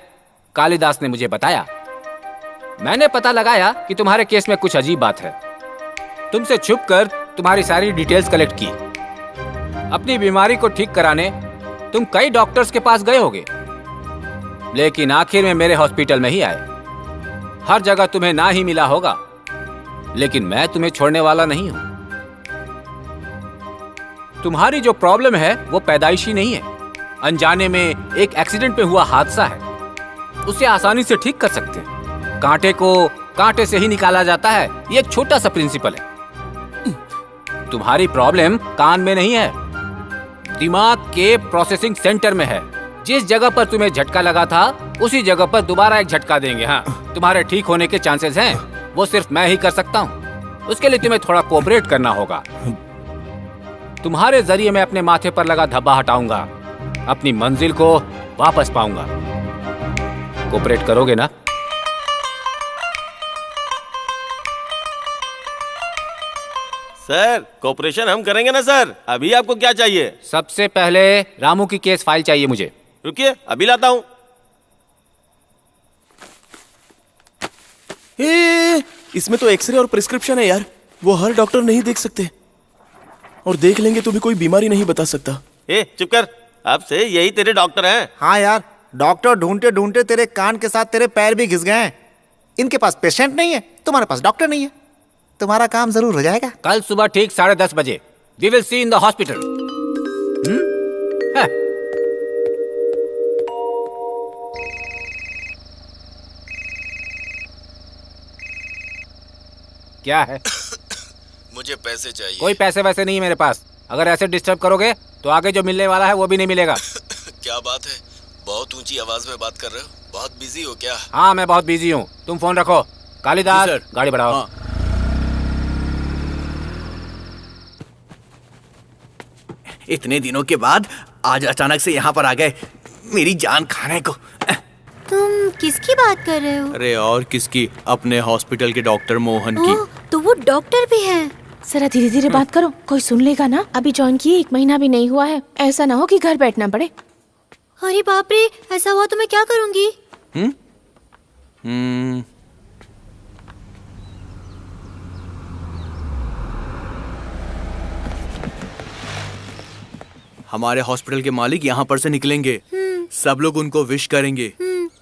कालिदास ने मुझे बताया। मैंने पता लगाया कि तुम्हारे केस में कुछ अजीब बात है। तुमसे छुपकर तुम्हारी सारी डिटेल्स कलेक्ट की। अपनी बीमारी को ठीक कराने तुम कई डॉक्टर्स के पास गए होगे, लेकिन आखिर में मेरे हॉस्पिटल में ही आए। हर जगह तुम्हें ना ही मिला होगा, लेकिन मैं तुम्हें छोड़ने वाला नहीं हूं। तुम्हारी जो प्रॉब्लम है वो पैदाइशी नहीं है, अनजाने में एक एक्सीडेंट में हुआ हादसा है। उसे आसानी से ठीक कर सकते हैं। कांटे को कांटे से ही निकाला जाता है, ये एक छोटा सा प्रिंसिपल है। तुम्हारी प्रॉब्लम कान में नहीं है, दिमाग के प्रोसेसिंग सेंटर में है। जिस जगह पर तुम्हें झटका लगा था उसी जगह पर दोबारा एक झटका देंगे। हाँ, तुम्हारे ठीक होने के चांसेस हैं, वो सिर्फ मैं ही कर सकता हूँ। उसके लिए तुम्हें थोड़ा कोऑपरेट करना होगा। तुम्हारे जरिए मैं अपने माथे पर लगा धब्बा हटाऊंगा, अपनी मंजिल को वापस पाऊंगा। कोऑपरेट करोगे ना? सर, कोऑपरेशन हम करेंगे ना सर। अभी आपको क्या चाहिए? सबसे पहले रामू की केस फाइल चाहिए मुझे। रुकिए, अभी लाता हूँ। इसमें तो एक्सरे और प्रिस्क्रिप्शन है यार, वो हर डॉक्टर नहीं देख सकते, और देख लेंगे तो भी कोई बीमारी नहीं बता सकता। चुप कर, अब से यही तेरे डॉक्टर हैं। हाँ यार, डॉक्टर ढूंढते ढूंढते तेरे कान के साथ तेरे पैर भी घिस गए हैं। इनके पास पेशेंट नहीं है, तुम्हारे पास डॉक्टर नहीं है। तुम्हारा काम जरूर हो जाएगा। कल सुबह ठीक 10:30 बजे we will see in the hospital. क्या है? मुझे पैसे चाहिए। कोई पैसे वैसे नहीं है मेरे पास। अगर ऐसे डिस्टर्ब करोगे तो आगे जो मिलने वाला है वो भी नहीं मिलेगा। क्या बात है, बहुत ऊंची आवाज में बात कर रहे हो? बहुत बिजी हो क्या? हाँ, मैं बहुत बिजी हूँ। तुम फोन रखो। कालिदास, गाड़ी बढ़ाओ। हाँ। इतने दिनों के बाद आज अचानक से यहाँ पर आ गए, मेरी जान खाने को। तुम किसकी बात कर रहे हो? अरे और किसकी, अपने हॉस्पिटल के डॉक्टर मोहन की। तो वो डॉक्टर भी हैं। जरा धीरे धीरे बात करो, कोई सुन लेगा ना। अभी ज्वाइन किए 1 महीना भी नहीं हुआ है, ऐसा ना हो कि घर बैठना पड़े। अरे बाप रे, ऐसा हुआ तो मैं क्या करूंगी? हमारे हॉस्पिटल के मालिक यहाँ पर से निकलेंगे। सब लोग उनको विश करेंगे,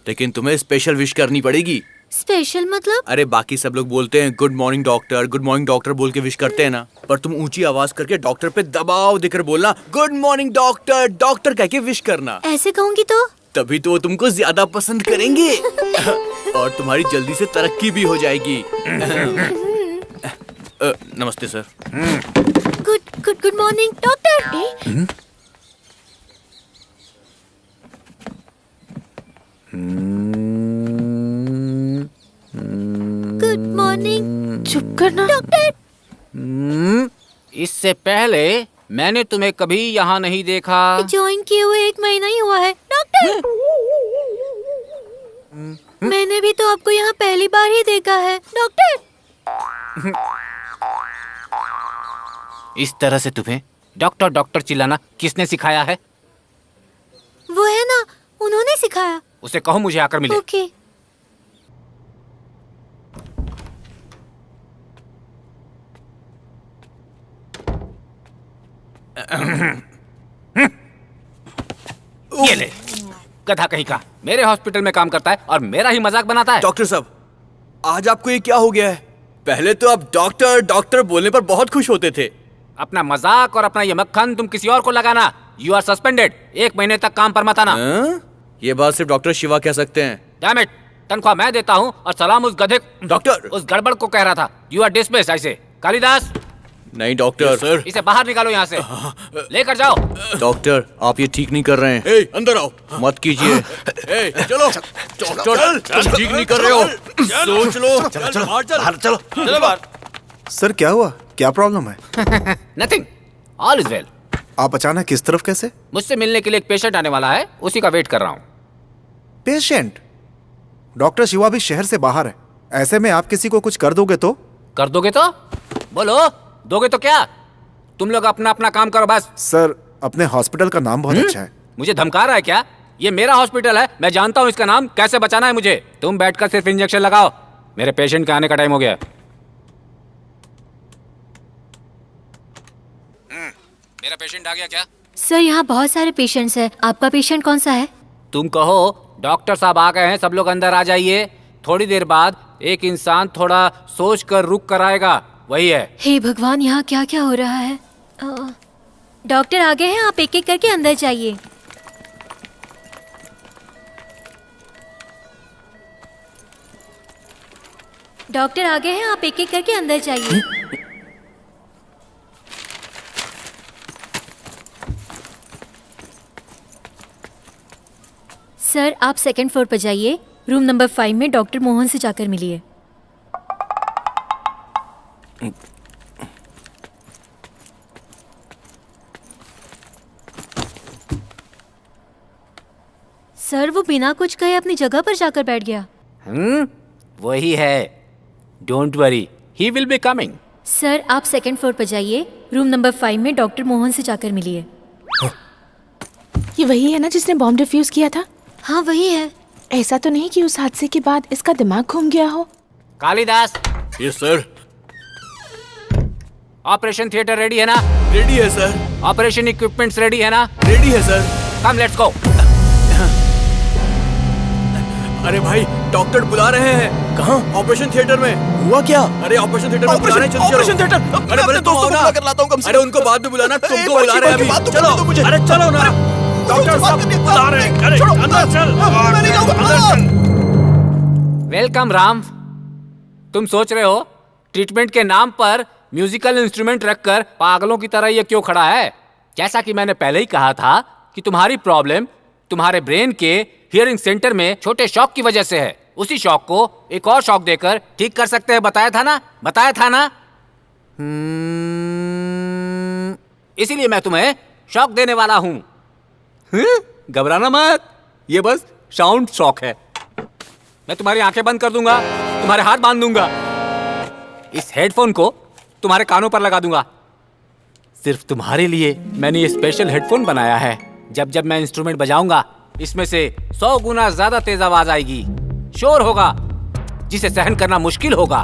लेकिन तुम्हें स्पेशल विश करनी पड़ेगी। स्पेशल मतलब? अरे बाकी सब लोग बोलते हैं गुड मॉर्निंग डॉक्टर बोल के विश करते हैं ना, पर तुम ऊंची आवाज करके डॉक्टर पे दबाव देकर बोलना गुड मॉर्निंग डॉक्टर कह के विश करना। ऐसे कहूंगी तो? तभी तो वो तुमको ज्यादा पसंद करेंगे और तुम्हारी जल्दी से तरक्की भी हो जाएगी। नमस्ते sir. Good morning doctor. Good morning. चुप करना डॉक्टर। इससे पहले मैंने तुम्हें कभी यहाँ नहीं देखा। ज्वाइन किए हुए 1 महीना ही हुआ है डॉक्टर। मैंने भी तो आपको यहाँ पहली बार ही देखा है डॉक्टर। इस तरह से तुम्हें डॉक्टर चिल्लाना किसने सिखाया है? वो है ना, उन्होंने सिखाया। उसे कहो मुझे आकर मिले। ओके। ये ले, गधा कहीं का। मेरे हॉस्पिटल में काम करता है और मेरा ही मजाक बनाता है। डॉक्टर साहब, आज आपको ये क्या हो गया है? पहले तो आप डॉक्टर बोलने पर बहुत खुश होते थे। अपना मजाक और अपना ये मक्खन तुम किसी और को लगाना। You are suspended. 1 महीने तक काम पर मत आना। ये बात सिर्फ डॉक्टर शिवा कह सकते हैं। डैम इट, तनख्वाह मैं देता हूँ और सलाम उस गधे डॉक्टर उस गड़बड़ को कह रहा था। You are dismissed. ऐसे कालिदास, नहीं डॉक्टर। सर इसे बाहर निकालो यहाँ से, लेकर जाओ। डॉक्टर आप ये ठीक नहीं कर रहे हैं। अंदर आओ। मत कीजिए। चलो डॉक्टर तुम ठीक नहीं कर रहे हो। सोच लो। चलो बाहर चलो। चलो बाहर। सर क्या हुआ, क्या प्रॉब्लम है? Nothing, all is well. आप अचानक किस तरफ कैसे? मुझसे मिलने के लिए एक पेशेंट आने वाला है, उसी का वेट कर रहा हूँ। पेशेंट? डॉक्टर शिवा भी शहर से बाहर है, ऐसे में आप किसी को कुछ कर दोगे तो? कर दोगे तो? बोलो, दोगे तो क्या? तुम लोग अपना अपना काम करो बस। सर अपने हॉस्पिटल का नाम बहुत अच्छा है। मुझे धमका रहा है क्या? ये मेरा हॉस्पिटल है, मैं जानता हूँ इसका नाम कैसे बचाना है मुझे। तुम बैठकर सिर्फ इंजेक्शन लगाओ, मेरे पेशेंट के आने का टाइम हो गया। मेरा पेशेंट आ गया क्या? सर यहाँ बहुत सारे पेशेंट्स हैं, आपका पेशेंट कौन सा है? तुम कहो डॉक्टर साहब आ गए हैं, सब लोग अंदर आ जाइए। थोड़ी देर बाद एक इंसान थोड़ा सोच कर रुक कर आएगा, वही है। हे भगवान, यहाँ क्या क्या हो रहा है? डॉक्टर आ गए हैं, आप एक एक करके अंदर जाइए। डॉक्टर आ गए हैं, आप एक एक करके अंदर जाइए। सर आप सेकंड फ्लोर पर जाइए, रूम नंबर 5 में डॉक्टर मोहन से जाकर मिलिए। सर वो बिना कुछ कहे अपनी जगह पर जाकर बैठ गया। वही है, don't worry, he will be coming. Sir आप सेकंड फ्लोर पर जाइए, रूम नंबर 5 में डॉक्टर मोहन से जाकर मिलिए। ये वही है ना जिसने बॉम्ब डिफ्यूज किया था? हाँ वही है। ऐसा तो नहीं कि उस हादसे के बाद इसका दिमाग घूम गया हो? Kalidas. Yes sir. Operation theatre ready है ना? रेडी है सर। ऑपरेशन इक्विपमेंट्स रेडी है ना? रेडी है सर। Come let's go. अरे भाई डॉक्टर बुला रहे हैं। कहाँ? ऑपरेशन थिएटर में। हुआ क्या? अरे ऑपरेशन थिएटर में बुला रहे हैं, जल्दी चलो। Operation theatre? अरे बड़े दोस्तों को बुला कर लाता हूँ कम से कम। अरे उनको बाद में बुलाना, तुमको बुला रहे हैं अभी। चलो अरे चलो ना, डॉक्टर साहब बुला रहे हैं। अरे अंदर चल, अंदर चल। वेलकम राम। तुम सोच रहे हो ट्रीटमेंट के नाम पर म्यूजिकल इंस्ट्रूमेंट रखकर पागलों की तरह ये क्यों खड़ा है? जैसा कि मैंने पहले ही कहा था कि तुम्हारी प्रॉब्लम तुम्हारे ब्रेन के हियरिंग सेंटर में छोटे शॉक की वजह से है। उसी शॉक को एक और शॉक देकर ठीक कर सकते हैं, बताया था ना? बताया था ना? इसीलिए मैं तुम्हें शॉक देने वाला हूं। घबराना मत, ये बस साउंड शॉक है। मैं तुम्हारी आंखें बंद कर दूंगा, तुम्हारे हाथ बांध दूंगा, इस हेडफोन को तुम्हारे कानों पर लगा दूंगा। सिर्फ तुम्हारे लिए मैंने ये स्पेशल हेडफोन बनाया है। जब जब मैं इंस्ट्रूमेंट बजाऊंगा, इसमें से 100 गुना ज्यादा तेज आवाज आएगी, शोर होगा जिसे सहन करना मुश्किल होगा।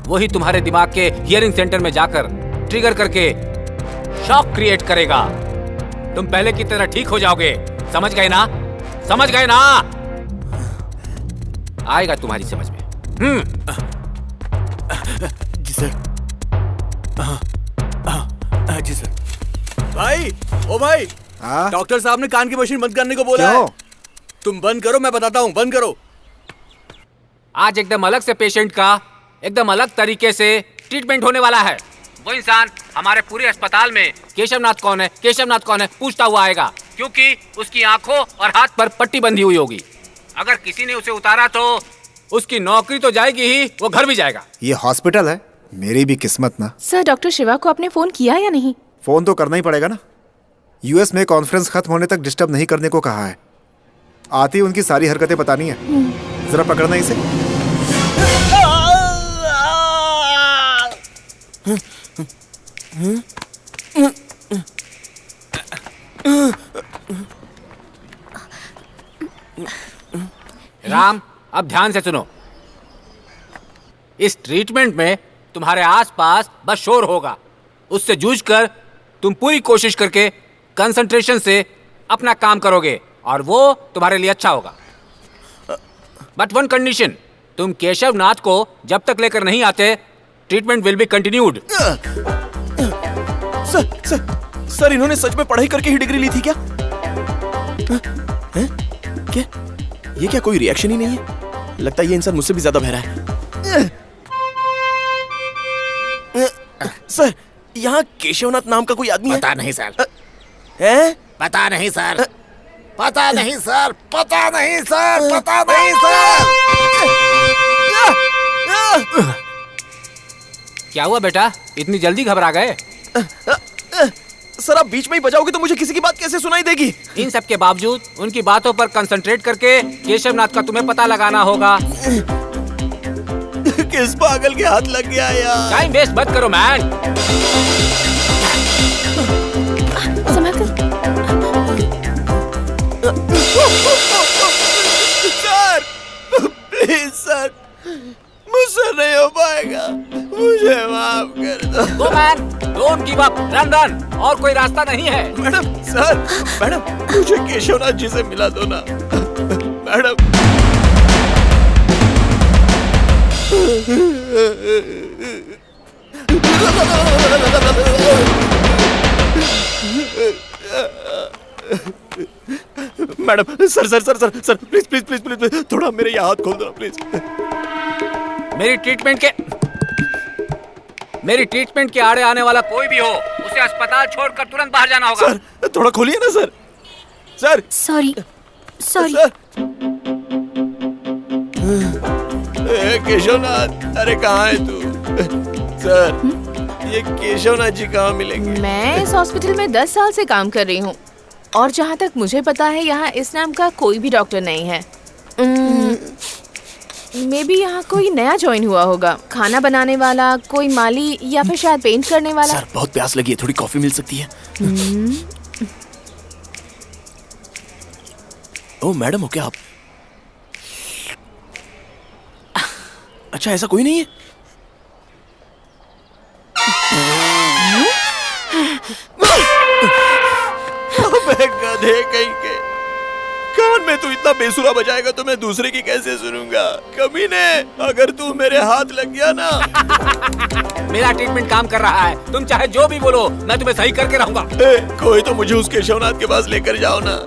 वही तुम्हारे दिमाग के हियरिंग सेंटर में जाकर ट्रिगर करके शॉक क्रिएट करेगा। तुम पहले की तरह ठीक हो जाओगे, समझ गए ना? समझ गए ना? आएगा तुम्हारी समझ में। जी सर। जी सर। भाई, ओ भाई, डॉक्टर साहब ने कान की मशीन बंद करने को बोला है। तुम बंद करो, मैं बताता हूँ, बंद करो। आज एकदम अलग से पेशेंट का एकदम अलग तरीके से ट्रीटमेंट होने वाला है। वो इंसान हमारे पूरे अस्पताल में केशवनाथ कौन है, केशवनाथ कौन है पूछता हुआ आएगा, क्योंकि उसकी आंखों और हाथ पर पट्टी बंधी हुई होगी। अगर किसी ने उसे उतारा तो उसकी नौकरी तो जाएगी ही, वो घर भी जाएगा। ये हॉस्पिटल है, मेरी भी किस्मत ना। सर डॉक्टर शिवा को आपने फोन किया या नहीं? फोन तो करना ही पड़ेगा ना। यूएस में कॉन्फ्रेंस खत्म होने तक डिस्टर्ब नहीं करने को कहा है। आती उनकी सारी हरकतें बतानी है। जरा पकड़ना इसे। राम, अब ध्यान से सुनो। इस ट्रीटमेंट में तुम्हारे आसपास बस शोर होगा, उससे जूझकर तुम पूरी कोशिश करके कंसंट्रेशन से अपना काम करोगे और वो तुम्हारे लिए अच्छा होगा। बट वन कंडीशन, तुम केशवनाथ को जब तक लेकर नहीं आते, treatment will be continued. Sir इन्होंने सच में पढ़ाई करके ही डिग्री ली थी क्या? क्या ये क्या कोई रिएक्शन ही नहीं है? लगता है ये इंसान मुझसे भी ज्यादा बहरा है। सर यहाँ केशवनाथ नाम का कोई आदमी पता नहीं सर, है? पता नहीं सर, पता नहीं सर, पता नहीं सर, पता नहीं सर। क्या हुआ बेटा, इतनी जल्दी घबरा गए? सर आप बीच में ही बजाओगे तो मुझे किसी की बात कैसे सुनाई देगी? इन सब के बावजूद उनकी बातों पर कंसंट्रेट करके केशवनाथ का तुम्हें पता लगाना होगा। किस पागल के हाथ लग गया यार? टाइम वेस्ट मत करो मैन। सर प्लीज सर, मुझसे नहीं हो पाएगा, मुझे माफ कर दो। Go man, don't give up, run run, और कोई रास्ता नहीं है। मैडम सर, मैडम मुझे केशवनाथ जी से मिला दो ना madam. Madam sir sir sir sir sir please please please please थोड़ा मेरे यहाँ हाथ खोल दो प्लीज। मेरी ट्रीटमेंट के आड़े आने वाला कोई भी हो, उसे अस्पताल छोड़कर तुरंत बाहर जाना होगा। सर थोड़ा खोलिए ना sir. Sir sorry sorry. Keshavnath, अरे कहाँ है तू? सर ये केशवनाथ जी कहाँ मिलेंगे? मैं इस हॉस्पिटल में 10 साल से काम कर रही हूँ और जहाँ तक मुझे पता है यहाँ इस नाम का कोई भी डॉक्टर नहीं है। मे बी यहाँ कोई नया ज्वाइन हुआ होगा, खाना बनाने वाला, कोई माली या फिर शायद पेंट करने वाला। सर बहुत प्यास लगी है, थोड़ी कॉफी मिल सकती है? ओ मैडम हो क्या आप? अच्छा ऐसा कोई नहीं है? अबे गधे कहीं के, कान में तू इतना बेसुरा बजाएगा तो मैं दूसरे की कैसे सुनूंगा? कमीने, अगर तू मेरे हाथ लग गया ना। मेरा ट्रीटमेंट काम कर रहा है, तुम चाहे जो भी बोलो मैं तुम्हें सही करके रहूंगा। कोई तो मुझे उस केशवनाथ के पास लेकर जाओ ना।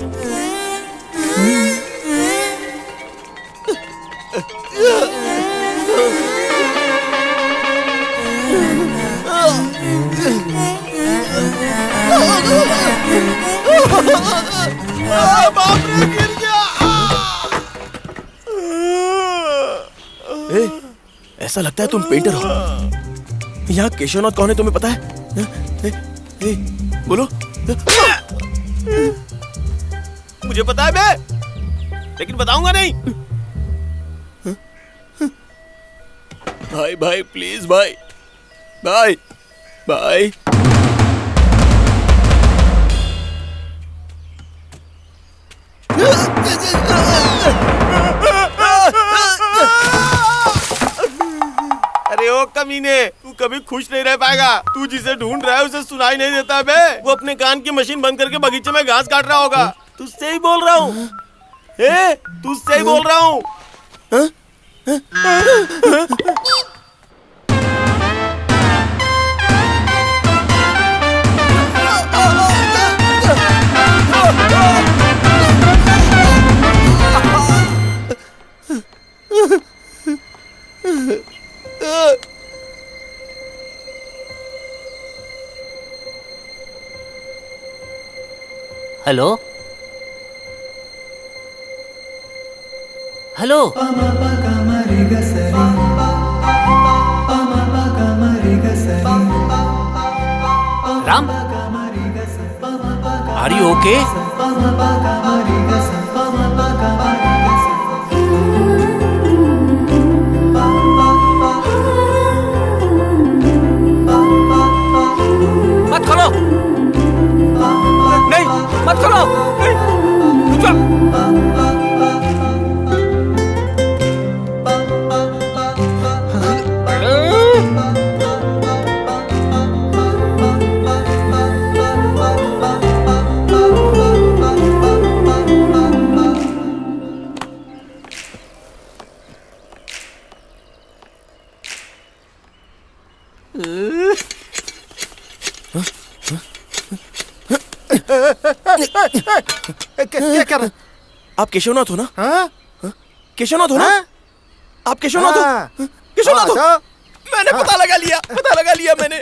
बाप रे गिर गया। ऐसा लगता है तुम पेंटर हो। यहाँ केशवनाथ कौन है तुम्हें पता है? बोलो। मुझे पता है बे, लेकिन बताऊंगा नहीं। भाई भाई प्लीज भाई, भाई भाई। अरे ओ कमीने, तू कभी खुश नहीं रह पाएगा। तू जिसे ढूंढ रहा है उसे सुनाई नहीं देता बे। वो अपने कान की मशीन बंद करके बगीचे में घास काट रहा होगा। तुझसे ही बोल रहा हूँ, तुझसे ही बोल रहा हूँ। Hello hello, Ram, are you okay? मत खोलो, नहीं मत खोलो, रुक जाओ। क्या कर रहे? आप केशवनाथ हो ना? हाँ? केशवनाथ हो ना? आप केशवनाथ हो? केशवनाथ हो? मैंने पता लगा लिया मैंने।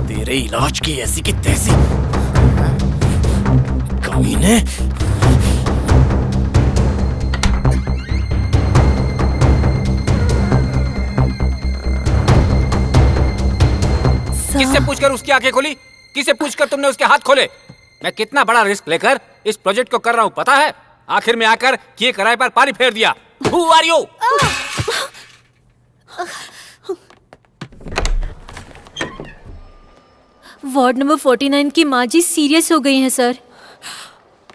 तेरे इलाज की ऐसी की तैसी। कमीने। किससे पूछकर उसकी आंखें खोली? किससे पूछकर तुमने उसके हाथ खोले? मैं कितना बड़ा रिस्क लेकर इस प्रोजेक्ट को कर रहा हूँ पता है? आखिर में आकर किए कराए पर पानी फेर दिया। Who are you? Ward number 49 की माँ जी सीरियस हो गई हैं सर।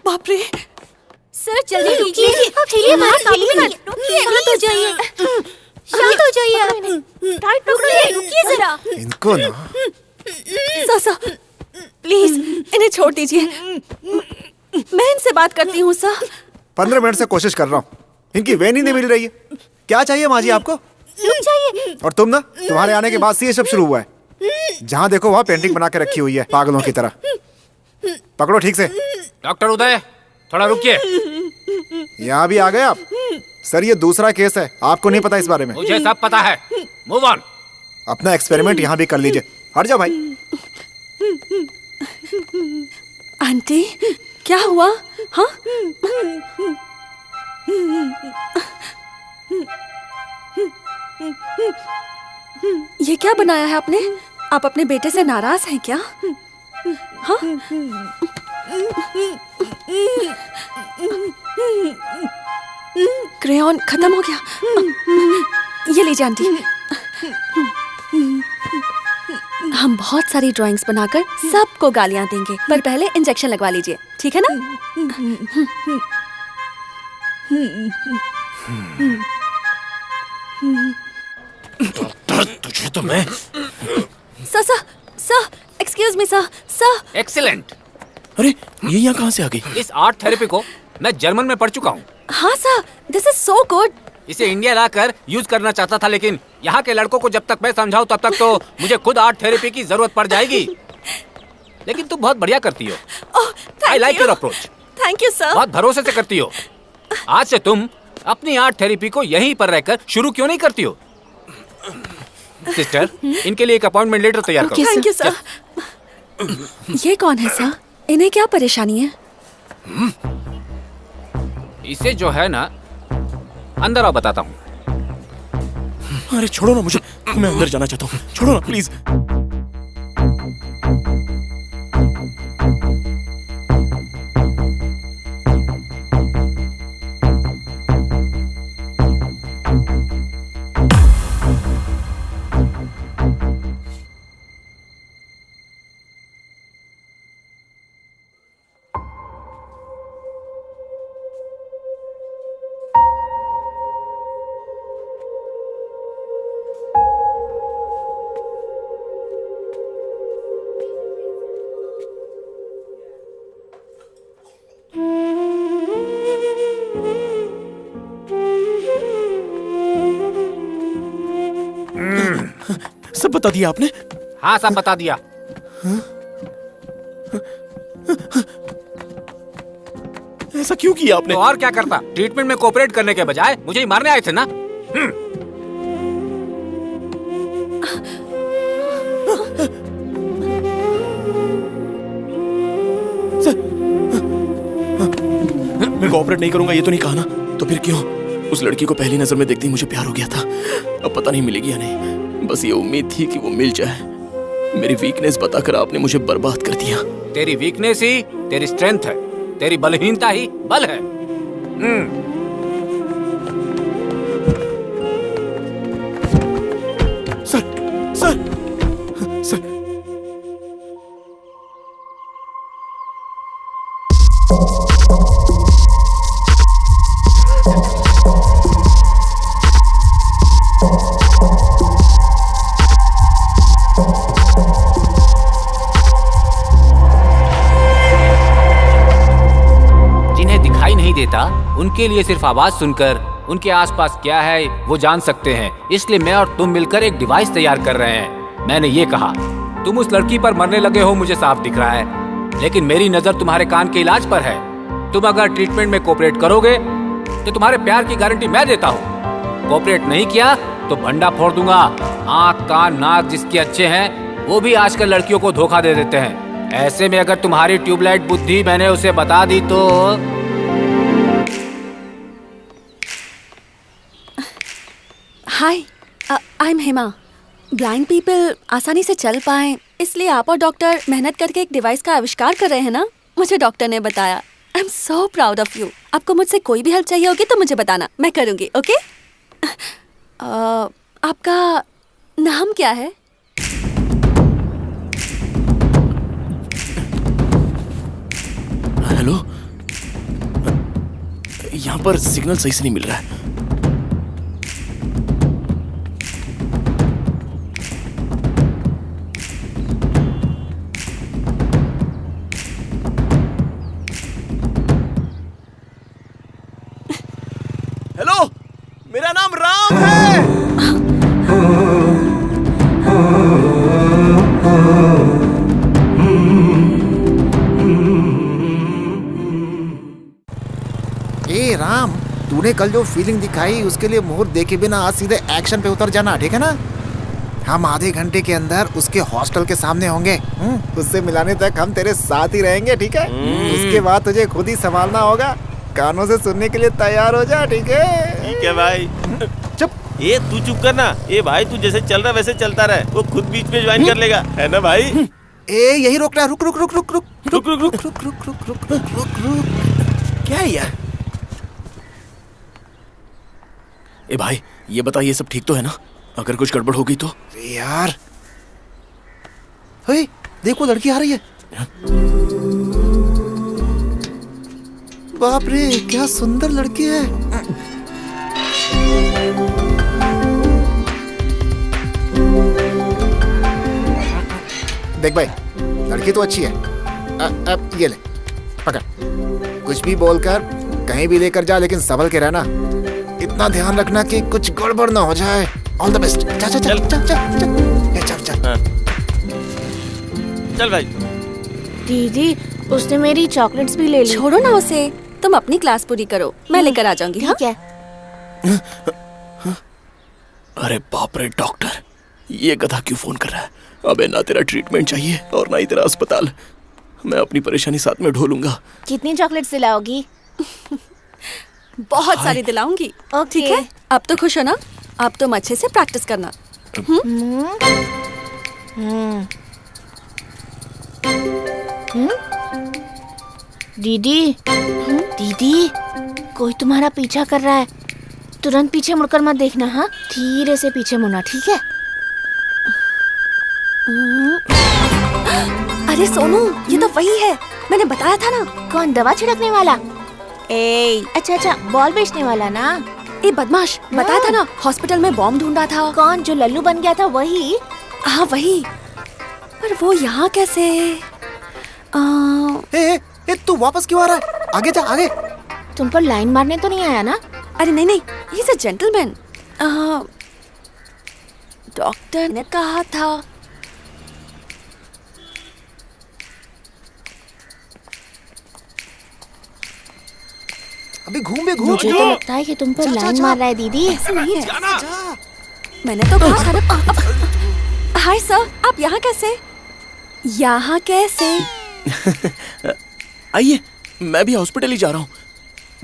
बाप रे। सर जल्दी कीजिए। शांत हो जाइए। शांत हो जाइए। टाइट पकड़िए। रुकिए जरा। इनको ना। सर प्लीज इन्हें छोड़ दीजिए। मैं इनसे बात करती हूँ सर। 15 मिनट से कोशिश कर रहा हूँ, इनकी वेन ही नहीं मिल रही है। क्या चाहिए माँ जी आपको? रुक जाइए। और तुम ना, तुम्हारे आने के बाद से ये सब शुरू हुआ है। जहाँ देखो वहाँ पेंटिंग बना के रखी हुई है पागलों की तरह। पकड़ो ठीक से। डॉक्टर उदय थोड़ा रुकिए। यहाँ भी आ गए आप? सर ये दूसरा केस है, आपको नहीं पता इस बारे में? मुझे सब पता है। Move on. अपना एक्सपेरिमेंट यहाँ भी कर लीजिए। हट जाओ भाई। आंटी क्या हुआ? हाँ? ये क्या बनाया है आपने? आप अपने बेटे से नाराज हैं क्या? हाँ? क्रेयॉन खत्म हो गया। ये लीजिए आंटी। हम बहुत सारी ड्राइंग्स बनाकर सबको गालियां देंगे, पर पहले इंजेक्शन लगवा लीजिए, ठीक है ना? डॉक्टर तुझे तो मैं। Sir excuse me sir. Excellent. अरे ये यहाँ कहाँ से आ गई? इस आर्ट थेरेपी को मैं जर्मन में पढ़ चुका हूँ। हाँ sir, this is so good. इसे इंडिया लाकर यूज करना चाहता था, लेकिन यहाँ के लड़कों को जब तक मैं समझाऊं तब तक तो मुझे खुद आर्ट थेरेपी की जरूरत पड़ जाएगी। लेकिन तुम बहुत बढ़िया करती हो। I like your approach. Thank you sir. बहुत भरोसे से करती हो। आज से तुम अपनी आर्ट थेरेपी को यहीं पर रहकर शुरू क्यों नहीं करती हो? सिस्टर, इनके लिए एक अपॉइंटमेंट लेटर तैयार करो। Thank you sir. ये कौन है सर? इन्हें क्या परेशानी है? इसे जो है ना, अंदर आओ बताता हूँ। अरे छोड़ो ना मुझे, मैं अंदर जाना चाहता हूँ। छोड़ो ना प्लीज। सब बता दिया आपने? हाँ सब बता दिया। ऐसा क्यों किया आपने? तो और क्या करता? ट्रीटमेंट में कोऑपरेट करने के बजाय मुझे ही मारने आए थे ना। मैं कोऑपरेट नहीं करूंगा ये तो नहीं कहा ना? तो फिर क्यों? उस लड़की को पहली नजर में देखते ही मुझे प्यार हो गया था। अब पता नहीं मिलेगी या नहीं। बस ये उम्मीद थी कि वो मिल जाए। मेरी वीकनेस बताकर आपने मुझे बर्बाद कर दिया। तेरी वीकनेस ही तेरी स्ट्रेंथ है, तेरी बलहीनता ही बल है। सर जिन्हें दिखाई नहीं देता उनके लिए सिर्फ आवाज सुनकर उनके आसपास क्या है वो जान सकते हैं। इसलिए मैं और तुम मिलकर एक डिवाइस तैयार कर रहे हैं। मैंने ये कहा, तुम उस लड़की पर मरने लगे हो मुझे साफ दिख रहा है, लेकिन मेरी नजर तुम्हारे कान के इलाज पर है। तुम अगर ट्रीटमेंट में कोऑपरेट करोगे तो तुम्हारे प्यार की गारंटी मैं देता हूँ। कोऑपरेट नहीं किया तो भंडा फोड़ दूंगा। आँख कान नाक जिसके अच्छे हैं वो भी आजकल लड़कियों को धोखा दे देते हैं। ऐसे में अगर तुम्हारी ट्यूबलाइट बुद्धि मैंने उसे बता दी तो। Hi, I am Hema. Blind people आसानी से चल पाएं, इसलिए आप और डॉक्टर मेहनत करके एक डिवाइस का आविष्कार कर रहे हैं ना, मुझे डॉक्टर ने बताया। I am so proud of you. आपको मुझसे कोई भी हेल्प चाहिए होगी तो मुझे बताना, मैं करूँगी। ओके? आपका नाम क्या है? हेलो, यहाँ पर सिग्नल सही से नहीं मिल रहा है। हेलो, मेरा नाम राम है। ए राम, तूने कल जो फीलिंग दिखाई उसके लिए मुहूर्त देखे बिना आज सीधे एक्शन पे उतर जाना, ठीक है ना? हम आधे घंटे के अंदर उसके हॉस्टल के सामने होंगे। उससे मिलाने तक हम तेरे साथ ही रहेंगे, ठीक है? उसके बाद तुझे खुद ही संभालना होगा। कानों से सुनने के लिए तैयार हो जा, ठीक है? ठीक है भाई। चुप। ये तू चुप करना। ये भाई तू जैसे चल रहा वैसे चलता रहे, वो खुद बीच में ज्वाइन कर लेगा, है ना भाई? ए यही रोक रहा, रुक रुक रुक रुक रुक रुक रुक रुक रुक रुक रुक रुक रुक रुक। क्या है यार? ए भाई, ये बता, ये सब ठीक तो है ना? अगर कुछ गड़बड़ हो गई तो? यार, हे, देखो लड़की आ रही है। बाप रे, क्या सुंदर लड़की है। देख भाई, लड़की तो अच्छी है। अब ये ले, पकड़। कुछ भी बोलकर कहीं भी लेकर जा, लेकिन संभल के रहना। इतना ध्यान रखना कि कुछ गड़बड़ ना हो जाए। All the best. चल चल चल चल चल चल चल चल भाई। दीदी, उसने मेरी चॉकलेट्स भी ले ली। छोड़ो ना उसे, तुम अपनी क्लास पूरी करो, मैं लेकर आ जाऊंगी। ठीक है। अरे बाप रे डॉक्टर, ये गधा क्यों फोन कर रहा है? अबे ना तेरा ट्रीटमेंट चाहिए और ना ही तेरा अस्पताल। मैं अपनी परेशानी साथ में ढोलूंगा। कितनी चॉकलेट्स दिलाओगी? बहुत सारी दिलाऊंगी। ठीक है? अब तो खुश हो ना? अब तुम अच्छे से प्रैक्टिस करना। दीदी, दीदी, कोई तुम्हारा पीछा कर रहा है। तुरंत पीछे मुड़कर मत देखना, हाँ? धीरे से पीछे मुड़ना, ठीक है? अरे सोनू, ये तो वही है, मैंने बताया था ना। कौन, दवा छिड़कने वाला? अच्छा अच्छा, बॉल बेचने वाला ना? ए बदमाश, बताया था ना, हॉस्पिटल में बॉम्ब ढूंढा था। कौन, जो लल्लू बन गया था वही? हाँ वही। पर वो यहाँ कैसे? ए, तू वापस क्यों आ रहा है? आगे जा, आगे। तुम पर लाइन मारने तो नहीं आया ना? अरे नहीं नहीं, he is a gentleman. Doctor ने कहा था। अभी घूम भी घूम। मुझे तो लगता है कि तुम पर लाइन मार रहा है दीदी। ऐसा नहीं है। मैंने तो कहा था ना। हाय सर, आप यहाँ कैसे? यहाँ कैसे? आइए, मैं भी हॉस्पिटल ही जा रहा हूँ।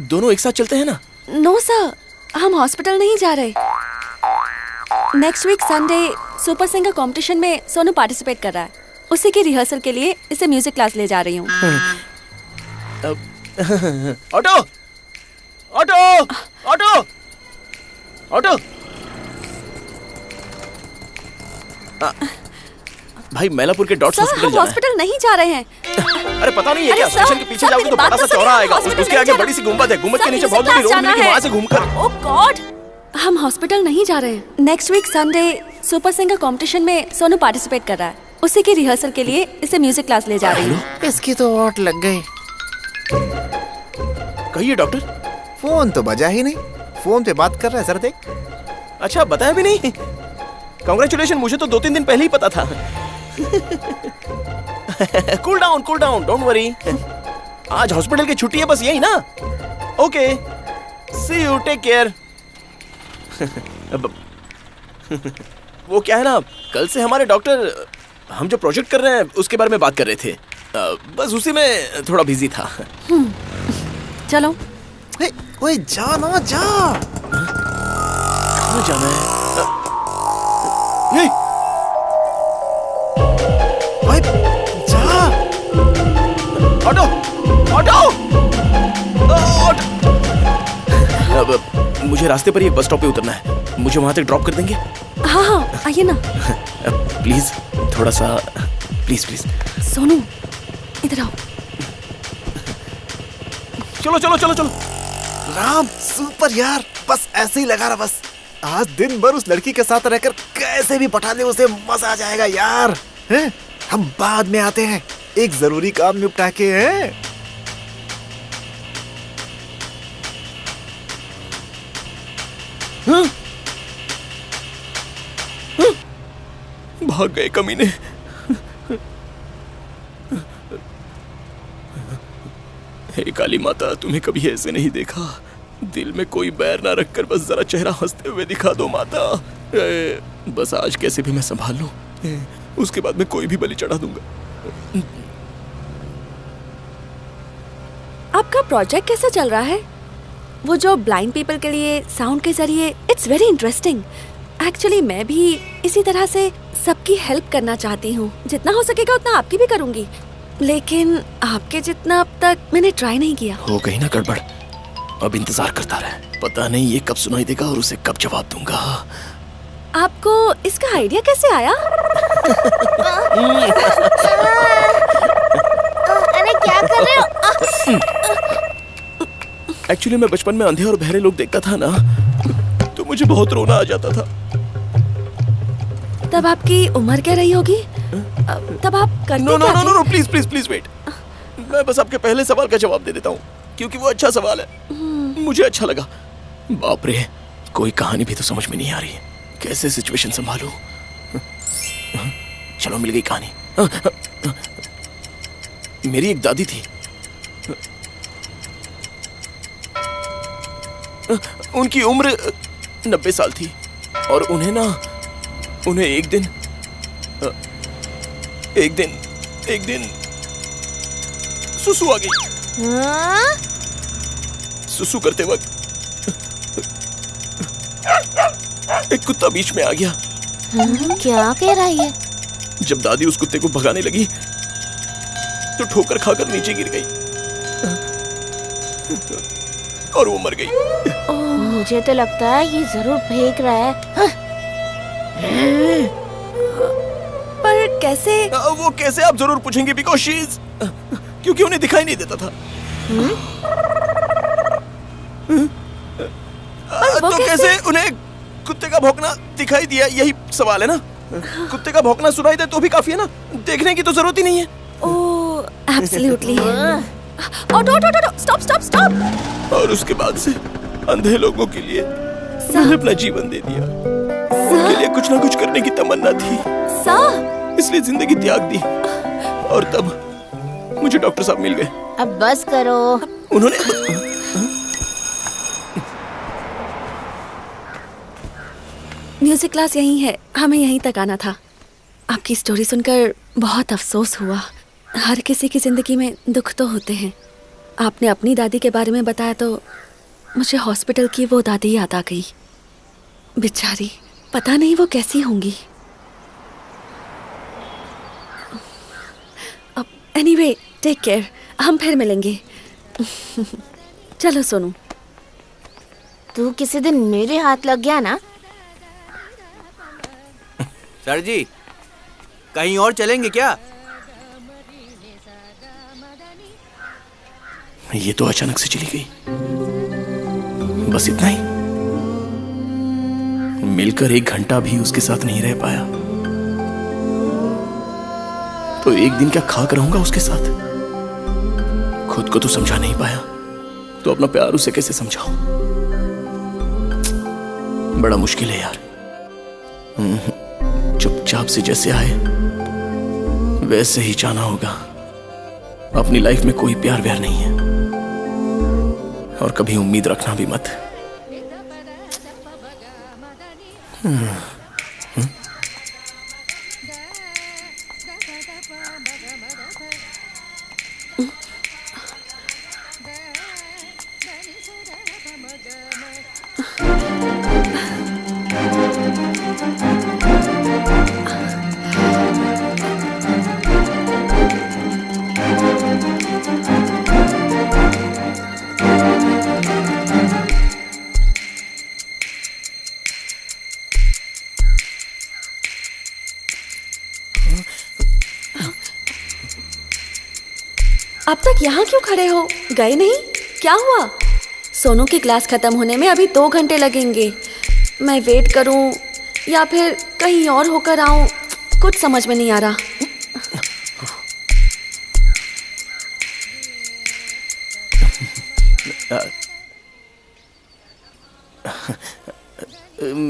दोनों एक साथ चलते हैं ना? नो सर, हम हॉस्पिटल नहीं जा रहे। Next week Sunday super singer competition में सोनू पार्टिसिपेट कर रहा है। उसी की रिहर्सल के लिए इसे म्यूजिक क्लास ले जा रही हूँ। Auto auto auto auto. भाई, मैलापुर के डॉट्स हॉस्पिटल जाना है। हॉस्पिटल नहीं जा रहे हैं। अरे पता नहीं है क्या? स्टेशन के पीछे जाओगे तो बड़ा सा चौराहा आएगा, उसके आगे बड़ी सी गुंबद है। गुंबद के नीचे बहुत बड़ी रोड मिलेगी, वहाँ से घूमकर। ओह गॉड, हम हॉस्पिटल नहीं जा रहे हैं। Next week Sunday super singer competition में सोनू पार्टिसिपेट कर रहा है। उसी की रिहर्सल के लिए इसे म्यूजिक क्लास ले जा रही हूँ। इसकी तो वाट लग गई। कहिए डॉक्टर। फोन तो बजा ही नहीं। फोन पे बात कर रहा है, सर देख। अच्छा, बताया भी नहीं? कांग्रेचुलेशन, मुझे तो 2-3 दिन पहले ही पता था। Cool down, don't worry. आज हॉस्पिटल की छुट्टी है, बस यही ना? Okay, see you, take care. वो क्या है ना, कल से हमारे डॉक्टर हम जो प्रोजेक्ट कर रहे हैं उसके बारे में बात कर रहे थे। बस उसी में थोड़ा बिजी था। चलो। ओए जा ना जा। कहाँ जाना है? ओए जा। Auto auto auto. अब मुझे रास्ते पर ही एक बस स्टॉप पे उतरना है, मुझे वहां तक ड्रॉप कर देंगे? हाँ हाँ आइए ना। प्लीज थोड़ा सा, प्लीज प्लीज। सोनू इधर आओ। चलो चलो चलो चलो। राम सुपर यार, बस ऐसे ही लगा रहा बस। आज दिन भर उस लड़की के साथ रहकर कैसे भी पटा ले उसे, मजा आ जाएगा यार। हैं? हम बाद में आते हैं, एक जरूरी काम निपटा के। हैं? हाँ? हाँ? भाग गए कमीने। हे काली माता, तुम्हें कभी ऐसे नहीं देखा। दिल में कोई बैर ना रखकर बस जरा चेहरा हंसते हुए दिखा दो माता। बस आज कैसे भी मैं संभाल लूं, उसके बाद मैं कोई भी बलि चढ़ा दूंगा। आपका प्रोजेक्ट कैसा चल रहा है? वो जो ब्लाइंड पीपल के लिए साउंड के जरिए, इट्स वेरी इंटरेस्टिंग। एक्चुअली मैं भी इसी तरह से सबकी हेल्प करना चाहती हूँ। जितना हो सकेगा उतना आपकी भी करूँगी, लेकिन आपके जितना अब तक मैंने ट्राई नहीं किया। हो गई ना गड़बड़, अब इंतजार करता रहे। पता नहीं ये कब सुनाई देगा और उसे कब जवाब दूंगा। आपको इसका आइडिया कैसे आया? अरे क्या कर रहे हो? एक्चुअली मैं बचपन में अंधे और बहरे लोग देखता था ना, तो मुझे बहुत रोना आ जाता था। तब आपकी उम्र क्या रही होगी? तब आप करते नो नो क्या नो थे? No please please please wait. मैं बस आपके पहले सवाल का जवाब दे देता हूँ, क्योंकि वो अच्छा सवाल है, मुझे अच्छा लगा। बाप रे, कोई कहानी भी तो समझ में नहीं आ रही है, कैसे सिचुएशन संभालूं। चलो मिल गई कहानी। मेरी एक दादी थी, उनकी उम्र 90 साल थी, और उन्हें एक दिन सुसु आ गई। सुसु करते वक्त एक कुत्ता बीच में आ गया। क्या कह रहा है ये? जब दादी उस कुत्ते को भगाने लगी तो ठोकर खाकर नीचे गिर गई और वो मर गई। मुझे तो लगता है ये जरूर फेंक रहा है। पर कैसे? वो कैसे आप जरूर पूछेंगे, बिकॉज़ शी इज, क्योंकि उन्हें दिखाई नहीं देता था। तो कैसे उन्हें कुत्ते का भौंकना दिखाई दिया, यही सवाल है ना? कुत्ते का भौंकना सुनाई दे तो भी काफी है ना, देखने की तो जरूरत ही नहीं है। ओह एब्सोल्युटली। स्टॉप। और उसके बाद से अंधे लोगों के लिए मैंने अपना जीवन दे दिया। उनके लिए कुछ ना कुछ करने की तमन्ना थी, इसलिए जिंदगी त्याग दी। और तब मुझे डॉक्टर साहब मिल गए। अब बस करो। उन्होंने म्यूजिक क्लास यहीं है, हमें यहीं तक आना था। आपकी स्टोरी सुनकर बहुत अफसोस हुआ। हर किसी की जिंदगी में दुख तो होते हैं। आपने अपनी दादी के बारे में बताया तो मुझे हॉस्पिटल की वो दादी याद आ गई। बेचारी, पता नहीं वो कैसी होंगी। अब एनीवे, टेक केयर, हम फिर मिलेंगे। चलो सोनू। तू किसी दिन मेरे हाथ लग गया ना। सर जी, कहीं और चलेंगे क्या? ये तो अचानक से चली गई, बस इतना ही। मिलकर 1 घंटा भी उसके साथ नहीं रह पाया, तो एक दिन क्या खाक रहूंगा उसके साथ? खुद को तो समझा नहीं पाया, तो अपना प्यार उसे कैसे समझाऊं? बड़ा मुश्किल है यार। चुपचाप से जैसे आए वैसे ही जाना होगा। अपनी लाइफ में कोई प्यार व्यार नहीं है, और कभी उम्मीद रखना भी मत। अब तक यहाँ क्यों खड़े हो? गए नहीं? क्या हुआ? सोनू की क्लास खत्म होने में अभी 2 घंटे लगेंगे। मैं वेट करूं या फिर कहीं और होकर आऊं, कुछ समझ में नहीं आ रहा।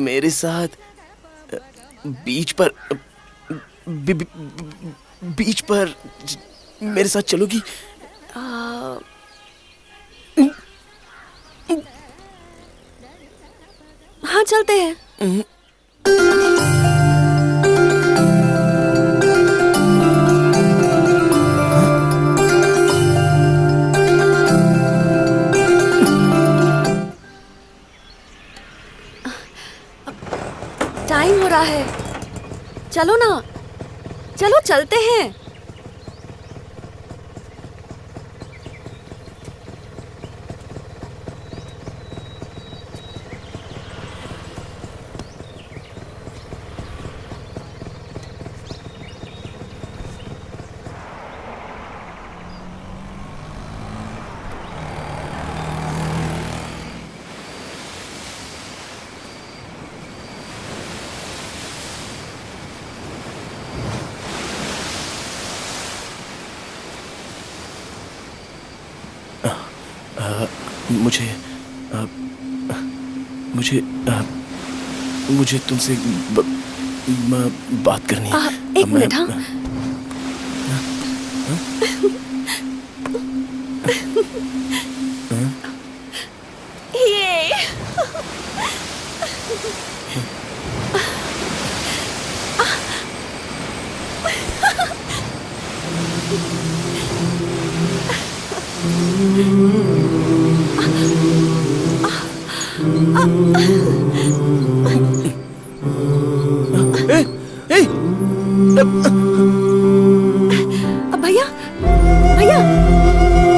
मेरे साथ बीच पर बीच पर मेरे साथ चलोगी? हाँ, चलते हैं। टाइम हो रहा है, चलो ना, चलो चलते हैं। मुझे तुमसे बात करनी है। एक मिनट। हाँ, ये भैया, भैया,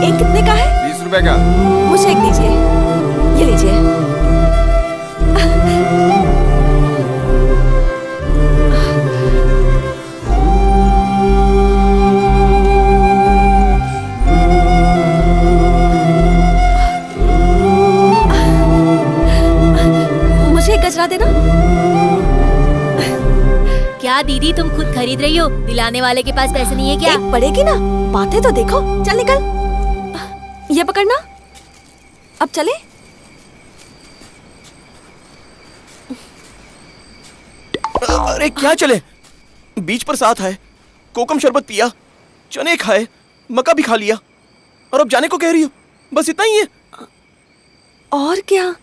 एक कितने का है? 20 रुपए का। मुझे एक दीजिए, ये लीजिए। मुझे एक गजरा देना। क्या दीदी, तुम खुद खरीद रही हो? दिलाने वाले के पास पैसे नहीं है क्या? एक पड़ेगी ना, बातें तो देखो। चल निकल, ये पकड़ना। अब चले? अरे क्या चले? बीच पर साथ है, कोकम शरबत पिया, चने खाए, मक्का भी खा लिया, और अब जाने को कह रही हो? बस इतना ही है? और क्या?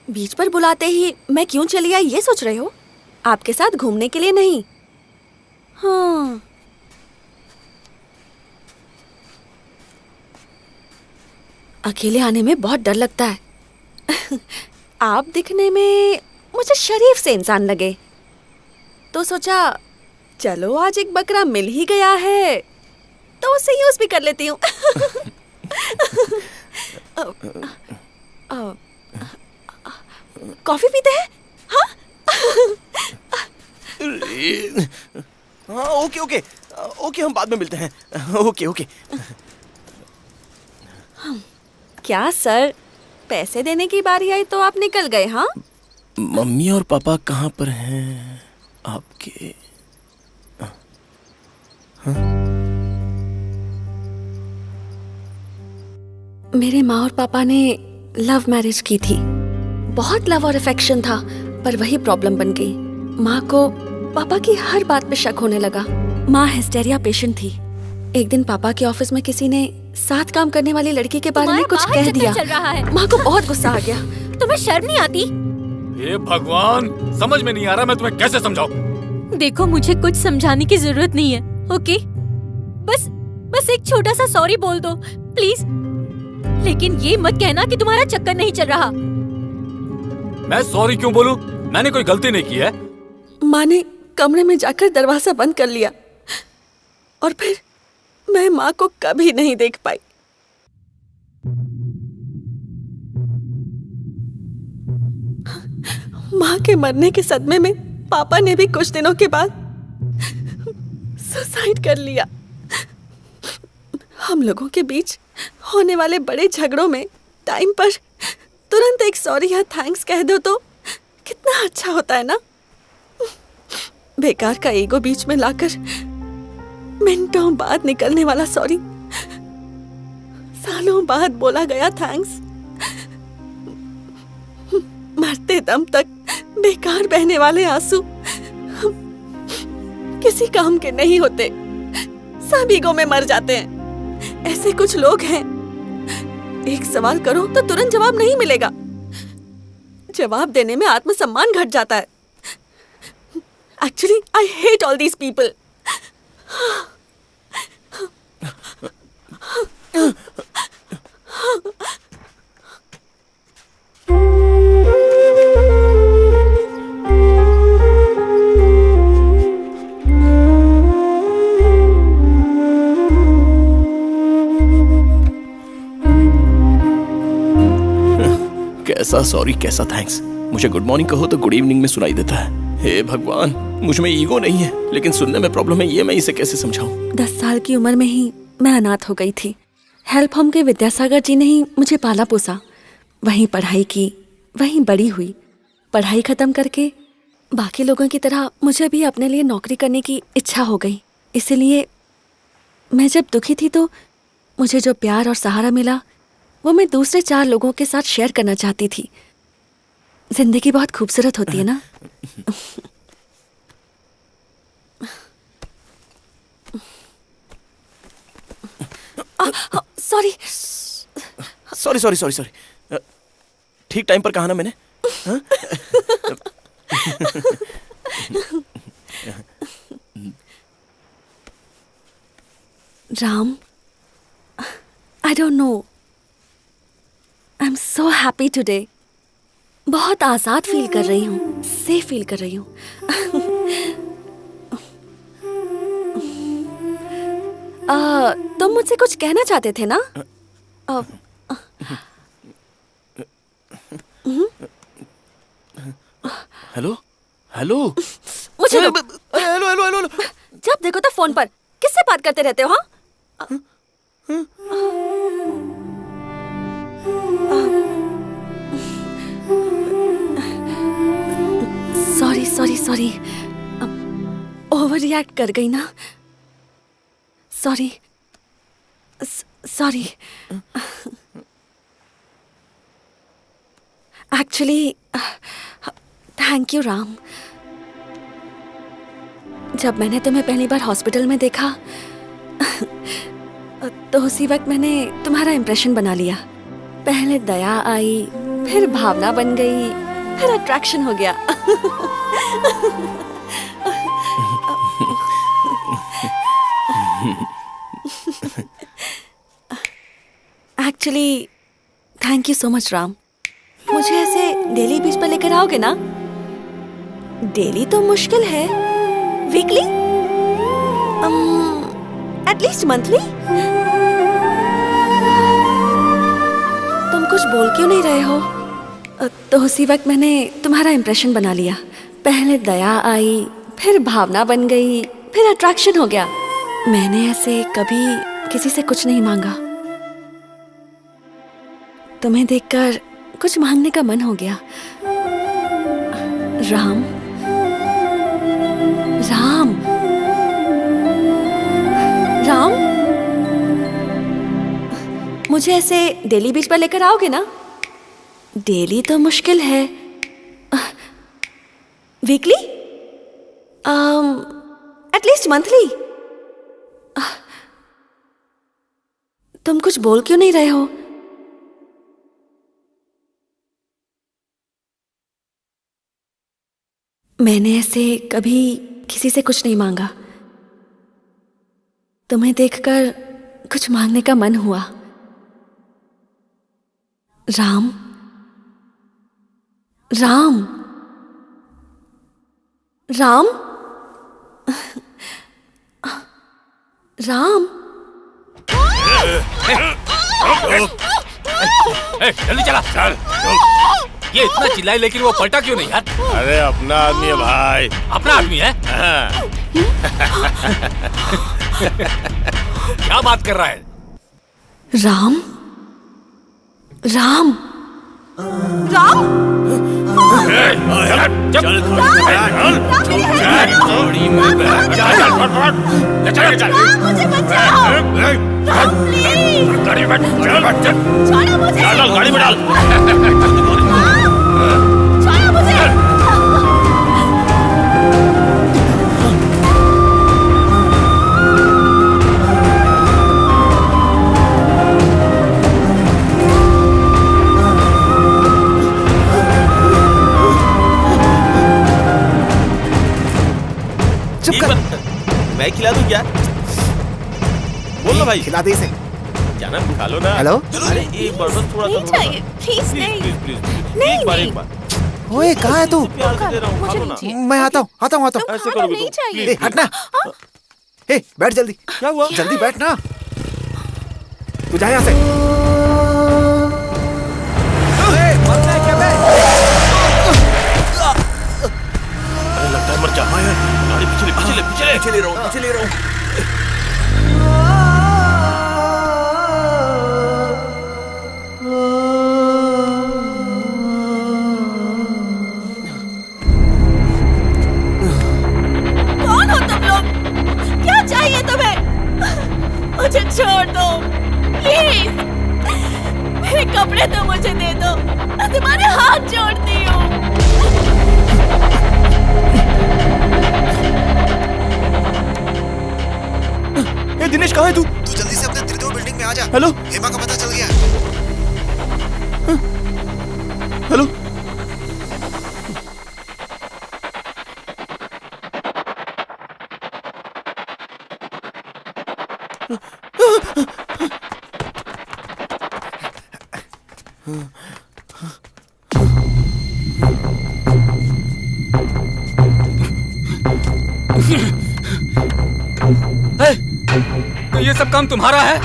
बीच पर बुलाते ही मैं क्यों चली आई ये सोच रहे हो? आपके साथ घूमने के लिए नहीं। हाँ, अकेले आने में बहुत डर लगता है। आप दिखने में मुझे शरीफ से इंसान लगे, तो सोचा चलो आज एक बकरा मिल ही गया है तो उसे यूज भी कर लेती हूँ। कॉफी पीते हैं? हाँ? हाँ, ओके ओके ओके, हम बाद में मिलते हैं। Okay okay. क्या सर, पैसे देने की बारी आई तो आप निकल गए? हाँ, मम्मी और पापा कहाँ पर हैं आपके? हाँ? मेरे माँ और पापा ने लव मैरिज की थी। बहुत लव और अफेक्शन था, पर वही प्रॉब्लम बन गई। माँ को पापा की हर बात पे शक होने लगा। माँ हिस्टेरिया पेशेंट थी। एक दिन पापा के ऑफिस में किसी ने साथ काम करने वाली लड़की के बारे में कुछ कह दिया। माँ को बहुत गुस्सा आ गया। तुम्हें शर्म नहीं आती? हे भगवान, समझ में नहीं आ रहा मैं तुम्हें कैसे समझाऊं। देखो, मुझे कुछ समझाने की जरूरत नहीं है, ओके? बस एक छोटा सा सॉरी बोल दो प्लीज। लेकिन ये मत कहना कि तुम्हारा चक्कर नहीं चल रहा। मैं सॉरी क्यों बोलूं? मैंने कोई गलती नहीं की है। माँ ने कमरे में जाकर दरवाजा बंद कर लिया और फिर मैं माँ को कभी नहीं देख पाई। माँ के मरने के सदमे में पापा ने भी कुछ दिनों के बाद सुसाइड कर लिया। हम लोगों के बीच होने वाले बड़े झगड़ों में टाइम पर तुरंत एक सॉरी या थैंक्स कह दो तो कितना अच्छा होता है ना। बेकार का ईगो बीच में लाकर मिनटों बाद निकलने वाला सॉरी, सालों बाद बोला गया थैंक्स, मरते दम तक बेकार बहने वाले आंसू किसी काम के नहीं होते, सब ईगो में मर जाते हैं। ऐसे कुछ लोग हैं, एक सवाल करो तो तुरंत जवाब नहीं मिलेगा, जवाब देने में आत्मसम्मान घट जाता है। Actually I hate all these people. कैसा सॉरी कैसा थैंक्स, मुझे गुड मॉर्निंग कहो तो गुड इवनिंग में सुनाई देता है। हे भगवान, मुझ में ईगो नहीं है लेकिन सुनने में प्रॉब्लम है, ये मैं इसे कैसे समझाऊं। 10 साल की उम्र में ही मैं अनाथ हो गई थी। हेल्प होम के विद्यासागर जी ने ही मुझे पाला पोसा, वहीं पढ़ाई की, वहीं बड़ी हुई। पढ़ाई खत्म करके बाकी लोगों की तरह मुझे भी अपने लिए नौकरी करने की इच्छा हो गई। इसलिए मैं जब दुखी थी तो मुझे जो प्यार और सहारा मिला वो मैं दूसरे 4 लोगों के साथ शेयर करना चाहती थी। जिंदगी बहुत खूबसूरत होती है ना। Sorry sorry sorry sorry sorry, ठीक टाइम पर कहा ना मैंने। Ram, I don't know, I am so happy today. बहुत आजाद फील कर रही हूँ, सेफ फील कर रही हूँ। तुम मुझसे कुछ कहना चाहते थे ना? हेलो हेलो, मुझे हेलो हेलो हेलो। जब देखो तो फोन पर किससे बात करते रहते हो? हाँ, sorry sorry sorry, over react कर गई ना। Sorry sorry. Actually thank you Ram. जब मैंने तुम्हें पहली बार हॉस्पिटल में देखा तो उसी वक्त मैंने तुम्हारा इम्प्रेशन बना लिया। पहले दया आई, फिर भावना बन गई, फिर अट्रैक्शन हो गया। Actually thank you so much Ram. मुझे ऐसे डेली बीच पर लेकर आओगे ना? डेली तो मुश्किल है, वीकली, एटलीस्ट मंथली। तुम कुछ बोल क्यों नहीं रहे हो? तो उसी वक्त मैंने तुम्हारा इम्प्रेशन बना लिया। पहले दया आई, फिर भावना बन गई, फिर अट्रैक्शन हो गया। मैंने ऐसे कभी किसी से कुछ नहीं मांगा। तुम्हें देखकर कुछ मांगने का मन हो गया। राम राम राम, मुझे ऐसे डेली बीच पर लेकर आओगे ना? डेली तो मुश्किल है, वीकली, एटलीस्ट मंथली। तुम कुछ बोल क्यों नहीं रहे हो? मैंने ऐसे कभी किसी से कुछ नहीं मांगा। तुम्हें देखकर कुछ मांगने का मन हुआ। राम राम राम राम। जल्दी चला। चल। ये इतना चिल्लाए लेकिन वो पलटा क्यों नहीं यार? अरे अपना आदमी है भाई। अपना आदमी है? क्या बात कर रहा है? राम राम राम गाड़ी में डाल। मैं खिला दूं क्या? बोल ना भाई। खिला दे इसे। क्या ना खा लो ना। हेलो। अरे एक बार बस थोड़ा सा चाहिए प्लीज नहीं प्लीज एक बार एक बार। ओए कहाँ है तू? प्यार से दे रहा हूँ, खा लो ना। मैं आता हूँ ऐसे करोगे नहीं तुम। चाहिए। हटना। ए बैठ जल्दी। क्या हुआ? जल्दी बैठ ना। तू जा यहाँ से। अरे लगता है मर जा। गाड़ी पीछे ले रहा हूँ। कौन हो तुम लोग? क्या चाहिए तुम्हें? मुझे छोड़ दो प्लीज। मेरे कपड़े तो मुझे दे दो, मैं तुम्हारे हाथ जोड़ती हूँ। ए दिनेश कहाँ है तू? तू जल्दी से अपने त्रिदेव बिल्डिंग में आ जा। हेलो हेमा का पता चल गया। हेलो तो ये सब काम तुम्हारा है?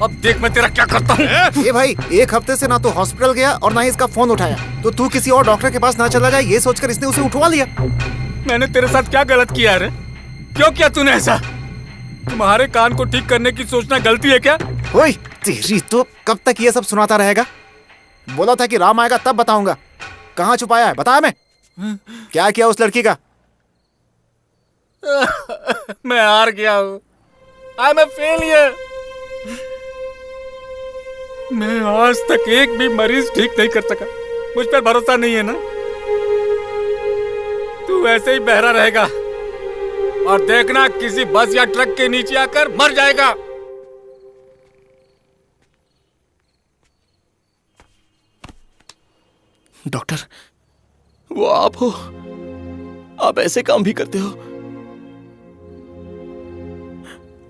अब देख मैं तेरा क्या करता हूँ। ये भाई एक हफ्ते से ना तो हॉस्पिटल गया और ना ही इसका फोन उठाया, तो तू किसी और डॉक्टर के पास ना चला जाए ये सोचकर इसने उसे उठवा लिया। मैंने तेरे साथ क्या गलत किया रे? क्यों किया तूने ऐसा? तुम्हारे कान को ठीक करने की सोचना गलती है क्या? ओए तेरी तो कब तक ये सब सुनाता रहेगा? बोला था कि राम आएगा तब बताऊंगा। कहाँ छुपाया है बताया? मैं क्या किया उस लड़की का? मैं हार गया हूँ। I am a failure. मैं आज तक एक भी मरीज ठीक नहीं कर सका। मुझ पर भरोसा नहीं है ना? तू ऐसे ही बहरा रहेगा और देखना किसी बस या ट्रक के नीचे आकर मर जाएगा। डॉक्टर, वो आप हो? आप ऐसे काम भी करते हो?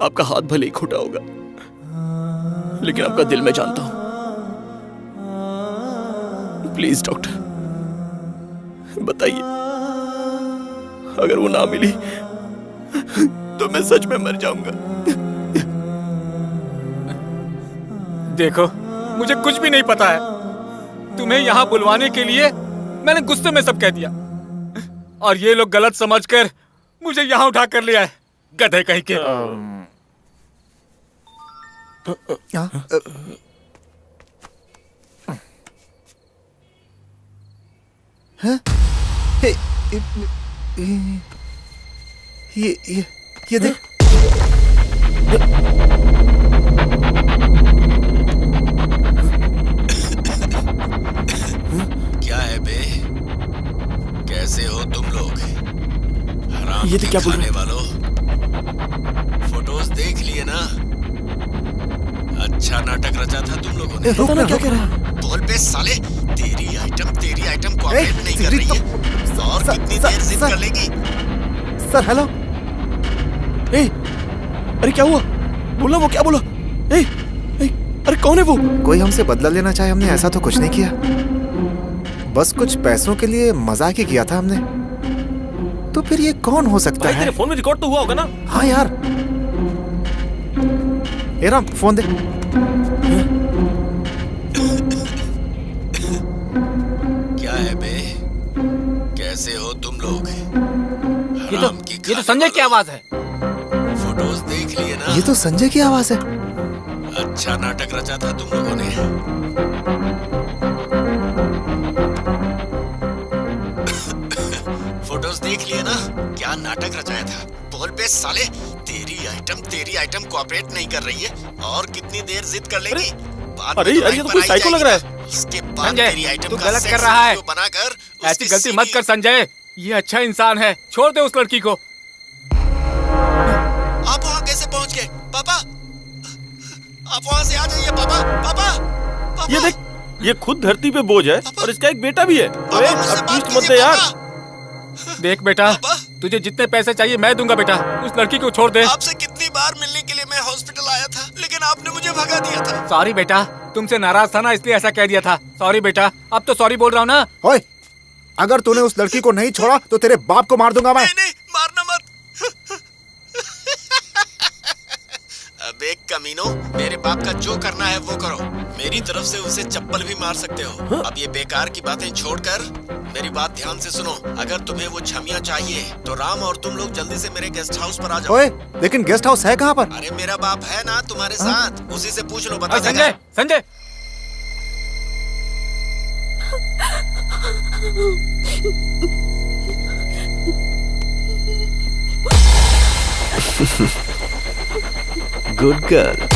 आपका हाथ भले ही खोटा होगा, लेकिन आपका दिल मैं जानता हूं। प्लीज डॉक्टर, बताइए, अगर वो ना मिली तो मैं सच में मर जाऊंगा। देखो, मुझे कुछ भी नहीं पता है। तुम्हें यहाँ बुलवाने के लिए मैंने गुस्से में सब कह दिया और ये लोग गलत समझकर मुझे यहाँ उठा कर ले आए। गधे कहीं के। ये देख। क्या है बे? कैसे हो तुम लोग? हराम ये तो क्या बोल रहे वालों, फोटोज देख लिए ना? अच्छा नाटक रचा था तुम लोगों ने। पता ना क्या कह रहा है? बोल बे साले, तेरी आइटम कोऑपरेट नहीं कर रही है। और कितनी देर जिद कर लेगी? Sir hello. अरे क्या हुआ? बोला, वो क्या बोला? अरे कौन है वो? कोई हमसे बदला लेना चाहे, हमने ऐसा तो कुछ नहीं किया। बस कुछ पैसों के लिए मजाक ही किया था हमने। तो फिर ये कौन हो सकता है? तेरे फोन में रिकॉर्ड तो हुआ होगा ना? हाँ यार। ए राम, फोन दे। क्या है बे? कैसे हो तुम लोग? ये तो संजय की आवाज है। फोटोज देख लिए ना? ये तो संजय की आवाज है। अच्छा नाटक रचा था तुम लोगों ने। फोटोज देख लिए ना, क्या नाटक रचाया था। बोल बे साले, तेरी आइटम कोऑपरेट नहीं कर रही है और कितनी देर जिद कर लेगी। अरे यार, ये तो कोई साइको लग रहा है। उसके बाद संजय, तेरी आइटम तू का गलत सेक्स कर रहा है। वीडियो बनाकर ऐसी गलती मत कर संजय, ये अच्छा इंसान है, छोड़ दे उस लड़की को। आप वहाँ कैसे पहुँच गए पापा? आप वहाँ से आ जाइए पापा। पापा ये देख, ये खुद धरती पे बोझ है और इसका एक बेटा भी है। अरे अब ट्विस्ट मत दे यार। देख बेटा, तुझे जितने पैसे चाहिए मैं दूंगा बेटा, उस लड़की को छोड़ दे। आपसे कितनी बार मिलने के लिए मैं हॉस्पिटल आया था, लेकिन आपने मुझे भगा दिया था। सॉरी बेटा, तुमसे नाराज था ना इसलिए ऐसा कह दिया था। सॉरी बेटा, अब तो सॉरी बोल रहा हूँ ना। ओए, अगर तूने उस लड़की को नहीं छोड़ा तो तेरे बाप को मार दूंगा मैं। नहीं, मारना मत। अबे कमीनो, मेरे बाप का जो करना है वो करो। मेरी तरफ से उसे चप्पल भी मार सकते हो। अब ये बेकार की बातें छोड़कर मेरी बात ध्यान से सुनो। अगर तुम्हें वो छमिया चाहिए तो राम और तुम लोग जल्दी से मेरे गेस्ट हाउस पर आ जाओ। ओए, लेकिन गेस्ट हाउस है कहाँ पर? अरे मेरा बाप है ना तुम्हारे साथ, उसी से पूछ लो, बता देगा। Sanjay, Sanjay. Good girl.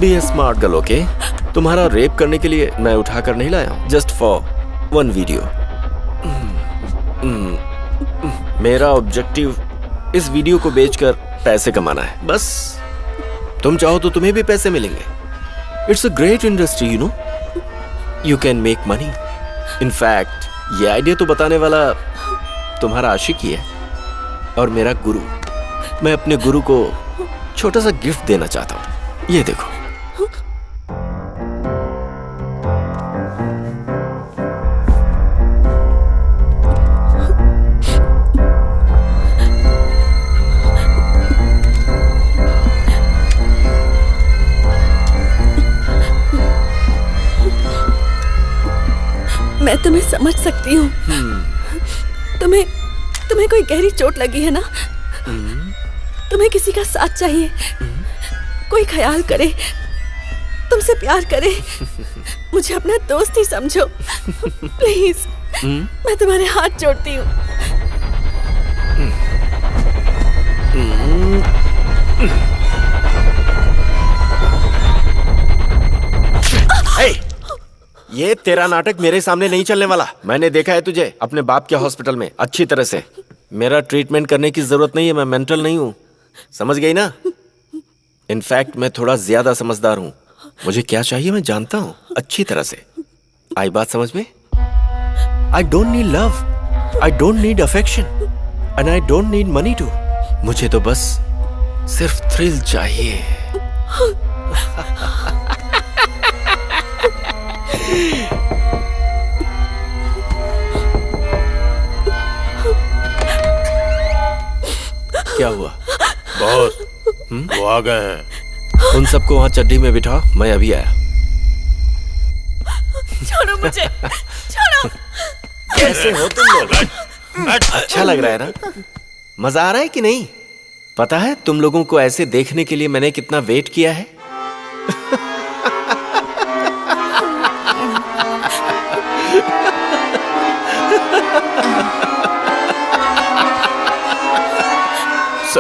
Be a smart girl, okay? तुम्हारा रेप करने के लिए मैं उठा कर नहीं लाया हूं, जस्ट फॉर वन वीडियो। मेरा ऑब्जेक्टिव इस वीडियो को बेचकर पैसे कमाना है, बस। तुम चाहो तो तुम्हें भी पैसे मिलेंगे। It's a great industry, you know. You can make money. In fact ये आइडिया तो बताने वाला तुम्हारा आशिक ही है और मेरा गुरु। मैं अपने गुरु को छोटा सा गिफ्ट देना चाहता हूँ, ये देखो। मैं तुम्हें समझ सकती हूँ। तुम्हें कोई गहरी चोट लगी है ना? तुम्हें किसी का साथ चाहिए, कोई ख्याल करे, तुमसे प्यार करे। मुझे अपना दोस्त ही समझो प्लीज। मैं तुम्हारे हाथ जोड़ती हूँ। ये तेरा नाटक मेरे सामने नहीं चलने वाला। मैंने देखा है तुझे अपने बाप के हॉस्पिटल में अच्छी तरह से। मेरा ट्रीटमेंट करने की जरूरत नहीं है, मैं मेंटल नहीं हूँ, समझ गई ना? इनफैक्ट मैं थोड़ा ज्यादा समझदार हूँ। मुझे क्या चाहिए मैं जानता हूँ अच्छी तरह से। आई बात समझ में? I don't need love, I don't need affection and I don't need money too. मुझे तो बस सिर्फ थ्रिल चाहिए। क्या हुआ? बॉस, वो आ गए हैं। उन सबको वहाँ चड्डी में बिठाओ, मैं अभी आया। छोड़ो मुझे, छोड़ो। कैसे हो तुम लोग? अच्छा लग रहा है ना? मजा आ रहा है कि नहीं? पता है तुम लोगों को ऐसे देखने के लिए मैंने कितना वेट किया है?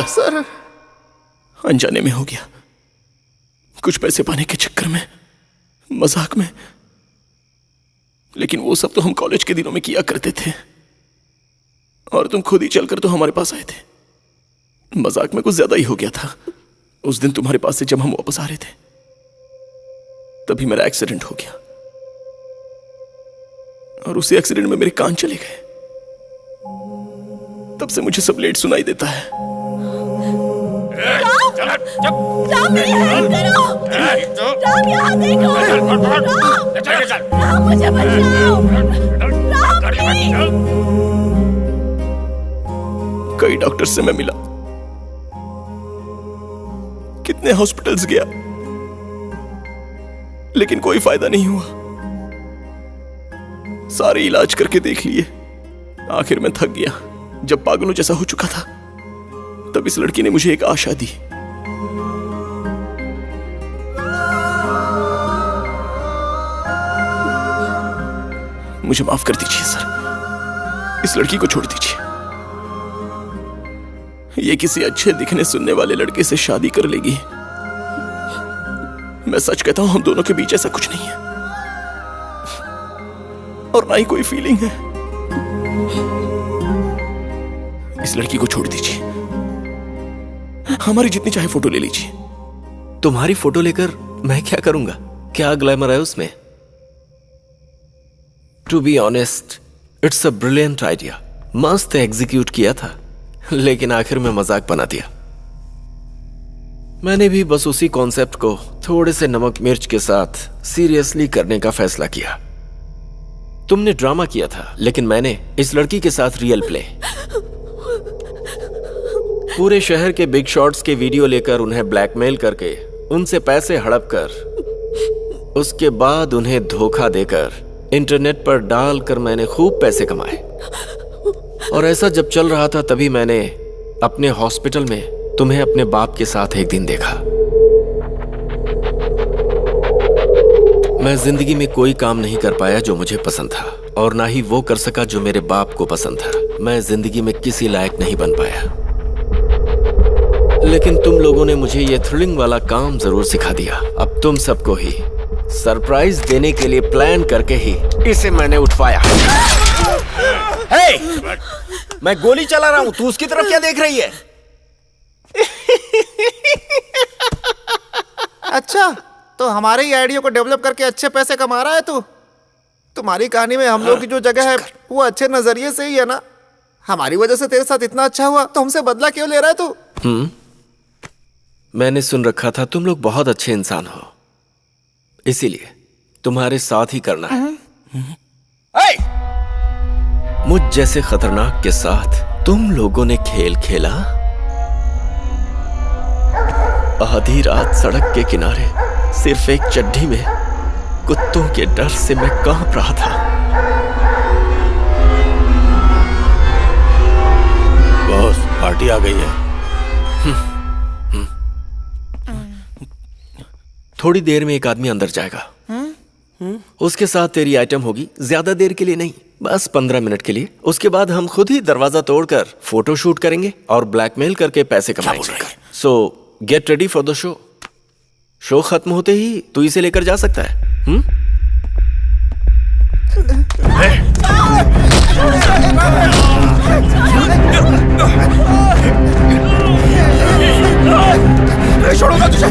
सर, अनजाने में हो गया। कुछ पैसे पाने के चक्कर में, मजाक में। लेकिन वो सब तो हम कॉलेज के दिनों में किया करते थे, और तुम खुद ही चलकर तो हमारे पास आए थे। मजाक में कुछ ज्यादा ही हो गया था। उस दिन तुम्हारे पास से जब हम वापस आ रहे थे, तभी मेरा एक्सीडेंट हो गया, और उसी एक्सीडेंट में मेरे कान चले गए। तब से मुझे सब लेट सुनाई देता है। राम, मेरी हेल्प करो। राम, यहाँ देखो। राम, मुझे बचाओ। राम, प्लीज। कई डॉक्टर से मैं मिला, कितने हॉस्पिटल्स गया, लेकिन कोई फायदा नहीं हुआ। सारे इलाज करके देख लिए, आखिर में थक गया। जब पागलों जैसा हो चुका था, तब इस लड़की ने मुझे एक आशा दी। मुझे माफ कर दीजिए सर, इस लड़की को छोड़ दीजिए। ये किसी अच्छे दिखने सुनने वाले लड़के से शादी कर लेगी। मैं सच कहता हूं, हम दोनों के बीच ऐसा कुछ नहीं है और ना ही कोई फीलिंग है। इस लड़की को छोड़ दीजिए, हमारी जितनी चाहे फोटो ले लीजिए। तुम्हारी फोटो लेकर मैं क्या करूंगा? क्या ग्लैमर है उसमें? To be honest, it's a brilliant idea. मस्त एग्जीक्यूट किया था, लेकिन आखिर में मजाक बना दिया। मैंने भी बस उसी कॉन्सेप्ट को थोड़े से नमक मिर्च के साथ सीरियसली करने का फैसला किया। तुमने ड्रामा किया था, लेकिन मैंने इस लड़की के साथ रियल प्ले। पूरे शहर के बिग शॉट्स के वीडियो लेकर उन्हें ब्लैकमेल करके, उनसे पैसे हड़प कर, उसके बाद उन्हें धोखा देकर इंटरनेट पर डालकर मैंने खूब पैसे कमाए। और ऐसा जब चल रहा था, तभी मैंने अपने हॉस्पिटल में तुम्हें अपने बाप के साथ एक दिन देखा। मैं जिंदगी में कोई काम नहीं कर पाया जो मुझे पसंद था, और ना ही वो कर सका जो मेरे बाप को पसंद था। मैं जिंदगी में किसी लायक नहीं बन पाया। लेकिन तुम लोगों ने मुझे ये थ्रिलिंग वाला काम जरूर सिखा दिया। अब तुम सबको ही सरप्राइज देने के लिए प्लान करके ही इसे मैंने उठवाया। हे! मैं गोली चला रहा हूं, तू उसकी तरफ क्या देख रही है? अच्छा, तो हमारे ही आइडिया को डेवलप करके अच्छे पैसे कमा रहा है तू? तुम्हारी कहानी में हम लोग की जो जगह है वो अच्छे नजरिए से ही है ना? हमारी वजह से तेरे साथ इतना अच्छा हुआ, तो हमसे बदला क्यों ले रहा है तू? मैंने सुन रखा था तुम लोग बहुत अच्छे इंसान हो, इसीलिए तुम्हारे साथ ही करना है। मुझ जैसे खतरनाक के साथ तुम लोगों ने खेल खेला। आधी रात सड़क के किनारे सिर्फ एक चड्डी में कुत्तों के डर से मैं कांप रहा था। बॉस, पार्टी आ गई है। थोड़ी देर में एक आदमी अंदर जाएगा। उसके साथ तेरी आइटम होगी, ज्यादा देर के लिए नहीं, बस 15 मिनट के लिए। उसके बाद हम खुद ही दरवाजा तोड़कर फोटो शूट करेंगे और ब्लैकमेल करके पैसे कमाएंगे। सो get ready for the show. Show खत्म होते ही तू इसे लेकर जा सकता है। छोड़ूंगा तुझे।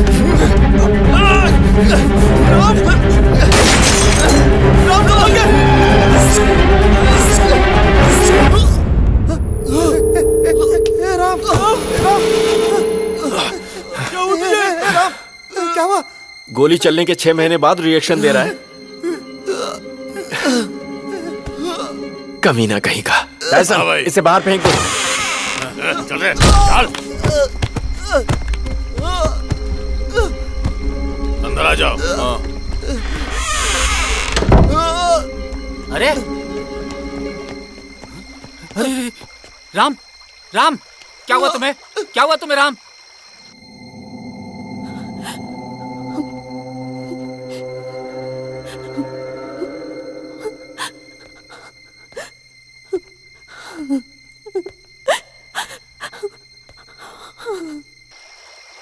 क्या हुआ? गोली चलने के 6 महीने बाद रिएक्शन दे रहा है। कमीना कहीं का। ऐसा इसे बाहर फेंक दो। चल रे, चल। अंदर आ जाओ। अरे अरे राम, राम, क्या हुआ तुम्हें? क्या हुआ तुम्हें राम?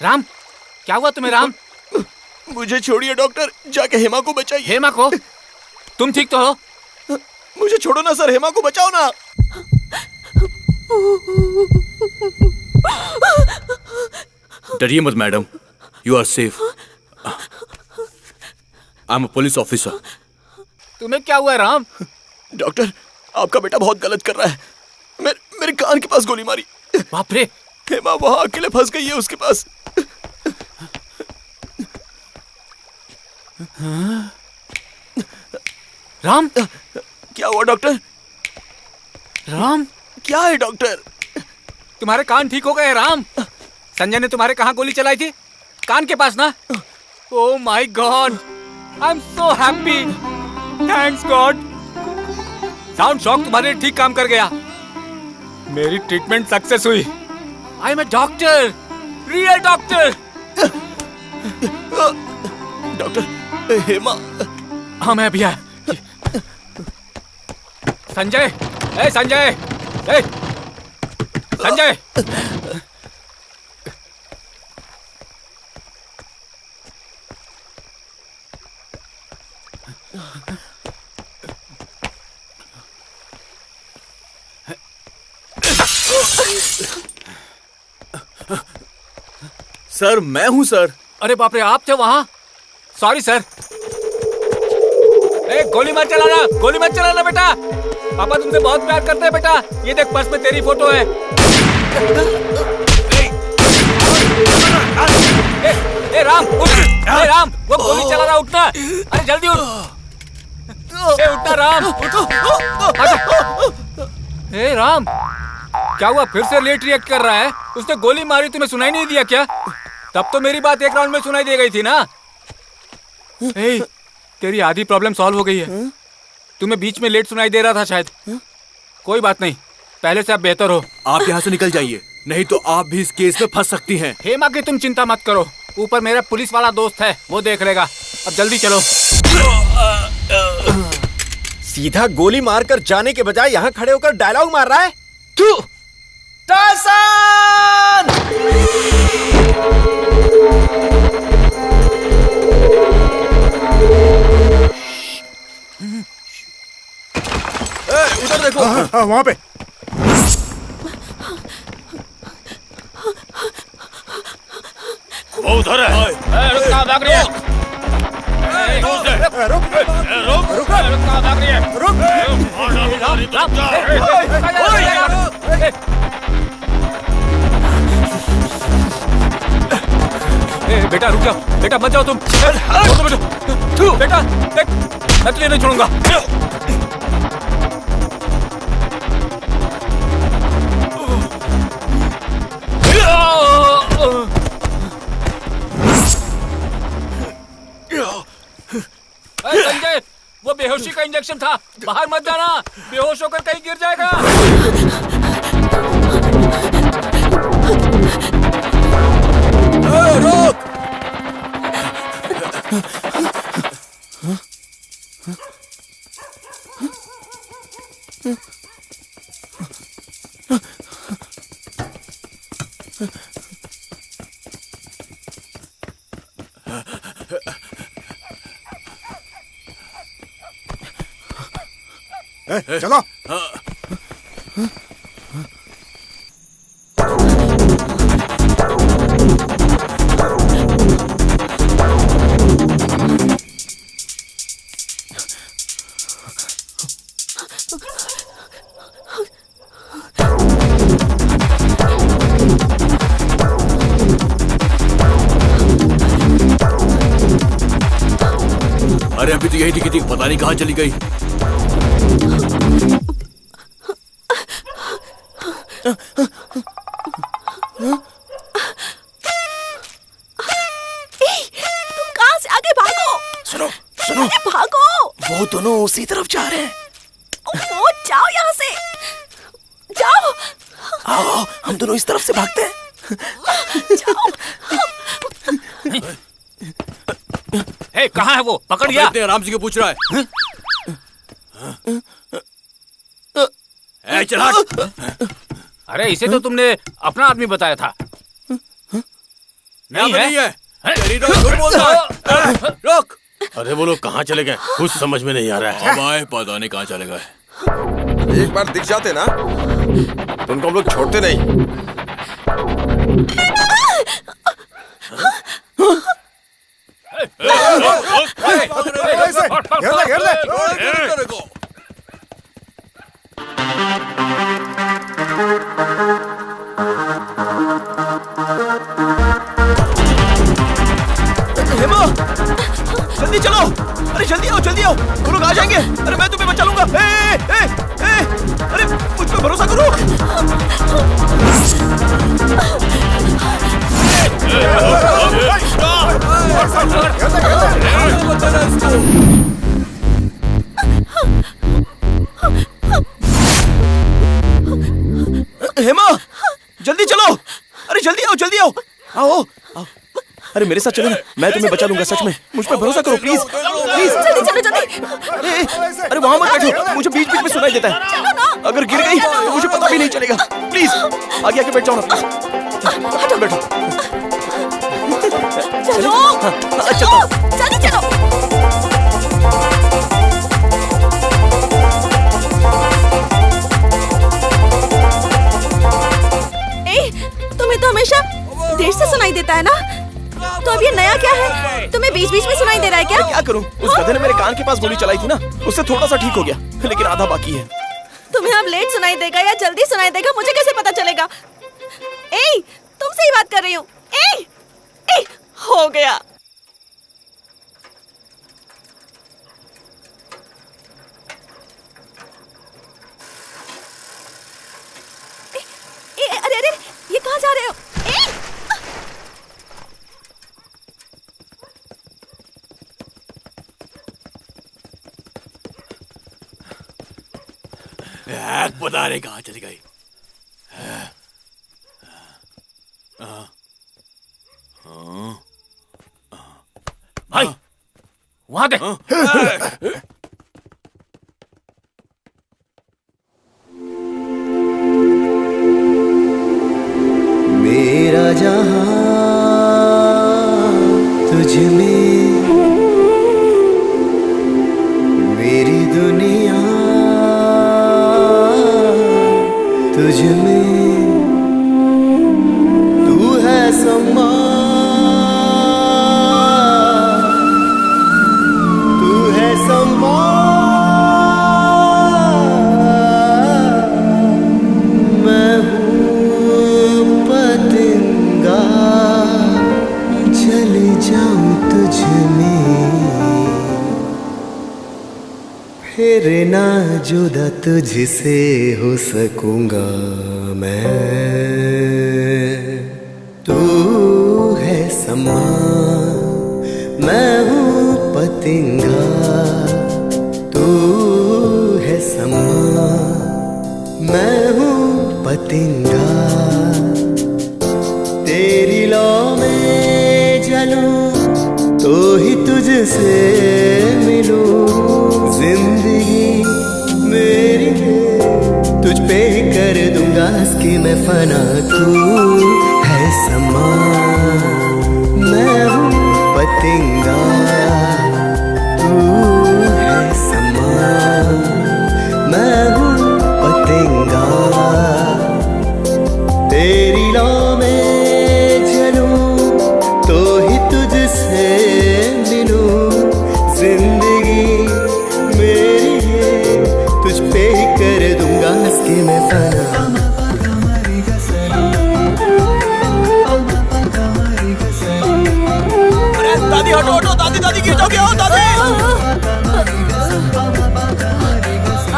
राम, क्या हुआ तुम्हें राम? मुझे छोड़िए डॉक्टर, जाके हेमा को बचाइए। हेमा को? तुम ठीक तो हो? मुझे छोड़ो ना सर, हेमा को बचाओ ना। डरिए मत madam, you are safe. I am a police officer. तुम्हें क्या हुआ राम? डॉक्टर, आपका बेटा बहुत गलत कर रहा है। मेरे कान के पास गोली मारी। बाप रे! हेमा वहां अकेले फंस गई है उसके पास। राम, क्या हुआ डॉक्टर? राम, क्या है डॉक्टर? तुम्हारे कान ठीक हो गए राम? संजय ने तुम्हारे कहाँ गोली चलाई थी? कान के पास ना? Oh my God, I am so happy, thanks God. Sound shock तुम्हारे लिए ठीक काम कर गया। मेरी ट्रीटमेंट सक्सेस हुई। I am a doctor, real doctor. Doctor Hema. हाँ मैं अभी आया। संजय, ए संजय, ए संजय। सर मैं हूं सर। अरे बाप रे, आप थे वहां? Sorry sir. ए गोली मत चलाना, गोली मत चलाना बेटा। पापा तुमसे बहुत प्यार करते हैं बेटा। ये देख पर्स में तेरी फोटो है। ए राम उठ। ए राम, वो गोली चला रहा, उठना। अरे जल्दी उठ। ए उठना राम, उठो। ए राम, क्या हुआ? फिर से लेट रिएक्ट कर रहा है? उसने गोली मारी, तुम्हें सुनाई नहीं दिया क्या? तब तो मेरी बात एक राउंड में सुनाई दे गई थी ना। ए, तेरी आधी प्रॉब्लम सॉल्व हो गई है। तुम्हें बीच में लेट सुनाई दे रहा था शायद। कोई बात नहीं, पहले से आप बेहतर हो। आप यहाँ से निकल जाइए, नहीं तो आप भी इस केस में फंस सकती हैं। हेमा की तुम चिंता मत करो, ऊपर मेरा पुलिस वाला दोस्त है, वो देख लेगा। अब जल्दी चलो। सीधा गोली मारकर जाने के बजाय यहाँ खड़े होकर डायलॉग मार रहा है। तू टासन! उधर देखो। वहाँ पे। वो उधर है। रुक, कहाँ भाग रही है? बेटा रुक जाओ, बेटा मत जाओ तुम। बेटा देख, मैं तुझे नहीं छोड़ूंगा। संजय, वो बेहोशी का इंजेक्शन था, बाहर मत जाना, बेहोश होकर कहीं गिर जाएगा। रोक। चलो। अरे अभी तो यही दिखी थी, पता नहीं कहाँ चली गई। तुम कहाँ से आगे भागो? सुनो सुनो, भागो। वो दोनों उसी तरफ जा रहे हैं। वो जाओ यहाँ से, जाओ। आओ, हम दोनों इस तरफ से भागते हैं। ए, कहाँ है वो? पकड़ लिया? राम जी को पूछ रहा है। चला। अरे इसे तो तुमने अपना आदमी बताया था। नहीं है? रोक। अरे वो लोग कहाँ चले गए? कुछ समझ में नहीं आ रहा है। हमारे पता नहीं कहाँ चले गए। एक बार दिख जाते ना तो उनको हम लोग छोड़ते नहीं। हेमा, जल्दी चलो। अरे जल्दी आओ, जल्दी आओ, वो लोग आ जाएंगे। अरे मैं तुम्हें बचा लूंगा। अरे मुझ पे भरोसा करो। हेमा, जल्दी चलो। आओ आओ। अरे मेरे साथ चलो ना, मैं तुम्हें बचा लूंगा, सच में मुझ पर भरोसा करो प्लीज प्लीज। जल्दी चलो जल्दी। अरे वहां मत बैठो, मुझे बीच बीच में सुनाई देता है। अगर गिर गई तो मुझे पता भी नहीं चलेगा। प्लीज आगे आके बैठ जाओ ना प्लीज। बैठो। चलो चलो जल्दी चलो। तुम्हें तो हमेशा देर से सुनाई देता है ना, तो अब ये नया क्या है? तुम्हें बीच बीच में सुनाई दे रहा है क्या? क्या करूं, उस गधे ने मेरे कान के पास गोली चलाई थी ना, उससे थोड़ा सा ठीक हो गया, लेकिन आधा बाकी है। तुम्हें अब लेट सुनाई देगा या जल्दी सुनाई देगा, मुझे कैसे पता चलेगा? ए, तुमसे ही बात कर रही हूँ। ए, ए, हो गया। अरे अरे, ये कहाँ जा रहे हो? पता नहीं कहाँ चली गई। भाई वहां देख। मेरा जहां तुझ में, मेरी दुनिया तुझ में, तू है समा, तू है समा, मैं हूँ पतंगा, चले जाऊं तुझ में, फिर ना जुदा तुझसे हो सकूंगा मैं। तू है समा, मैं हूँ पतंगा, तू है समा, मैं हूँ पतंगा, तेरी लौ में जलूं तो ही तुझसे मिलूं, जिंदगी मेरी है तुझ पे ही कर दूंगा हंस के मैं फना। तू है समा, मैं हूँ पतंगा, तू है समा, मैं हूँ पतंगा, तेरी लौ में जलूं तो ही तुझसे मिलूं, जिंदगी मेरी है तुझ पे ही कर दूंगा हंस के मैं फना। अरे दादी हटो हटो, दादी दादी गिर जाओगे। आओ दादी।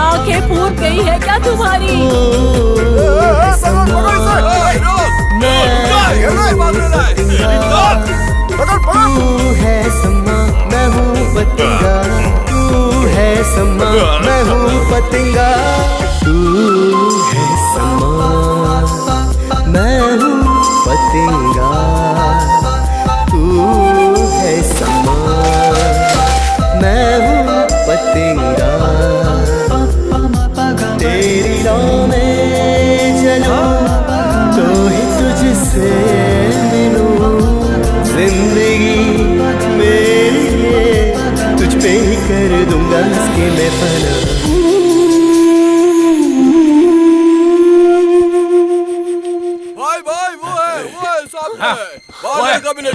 आंखें फूट गई है क्या तुम्हारी? तू है समा, मैं हूँ पतंगा, तू है समा, मैं हूँ पतंगा, तू है समा, मैं हूँ पतंगा, तू है समा, मैं हूँ पतंगा, तेरी लौ में जलूं तो ही तुझसे मिलूं, जिंदगी मेरी है तुझ पे ही कर दूंगा इसके मैं फना। भाई भाई वो है सामने, बाहर कभी नहीं।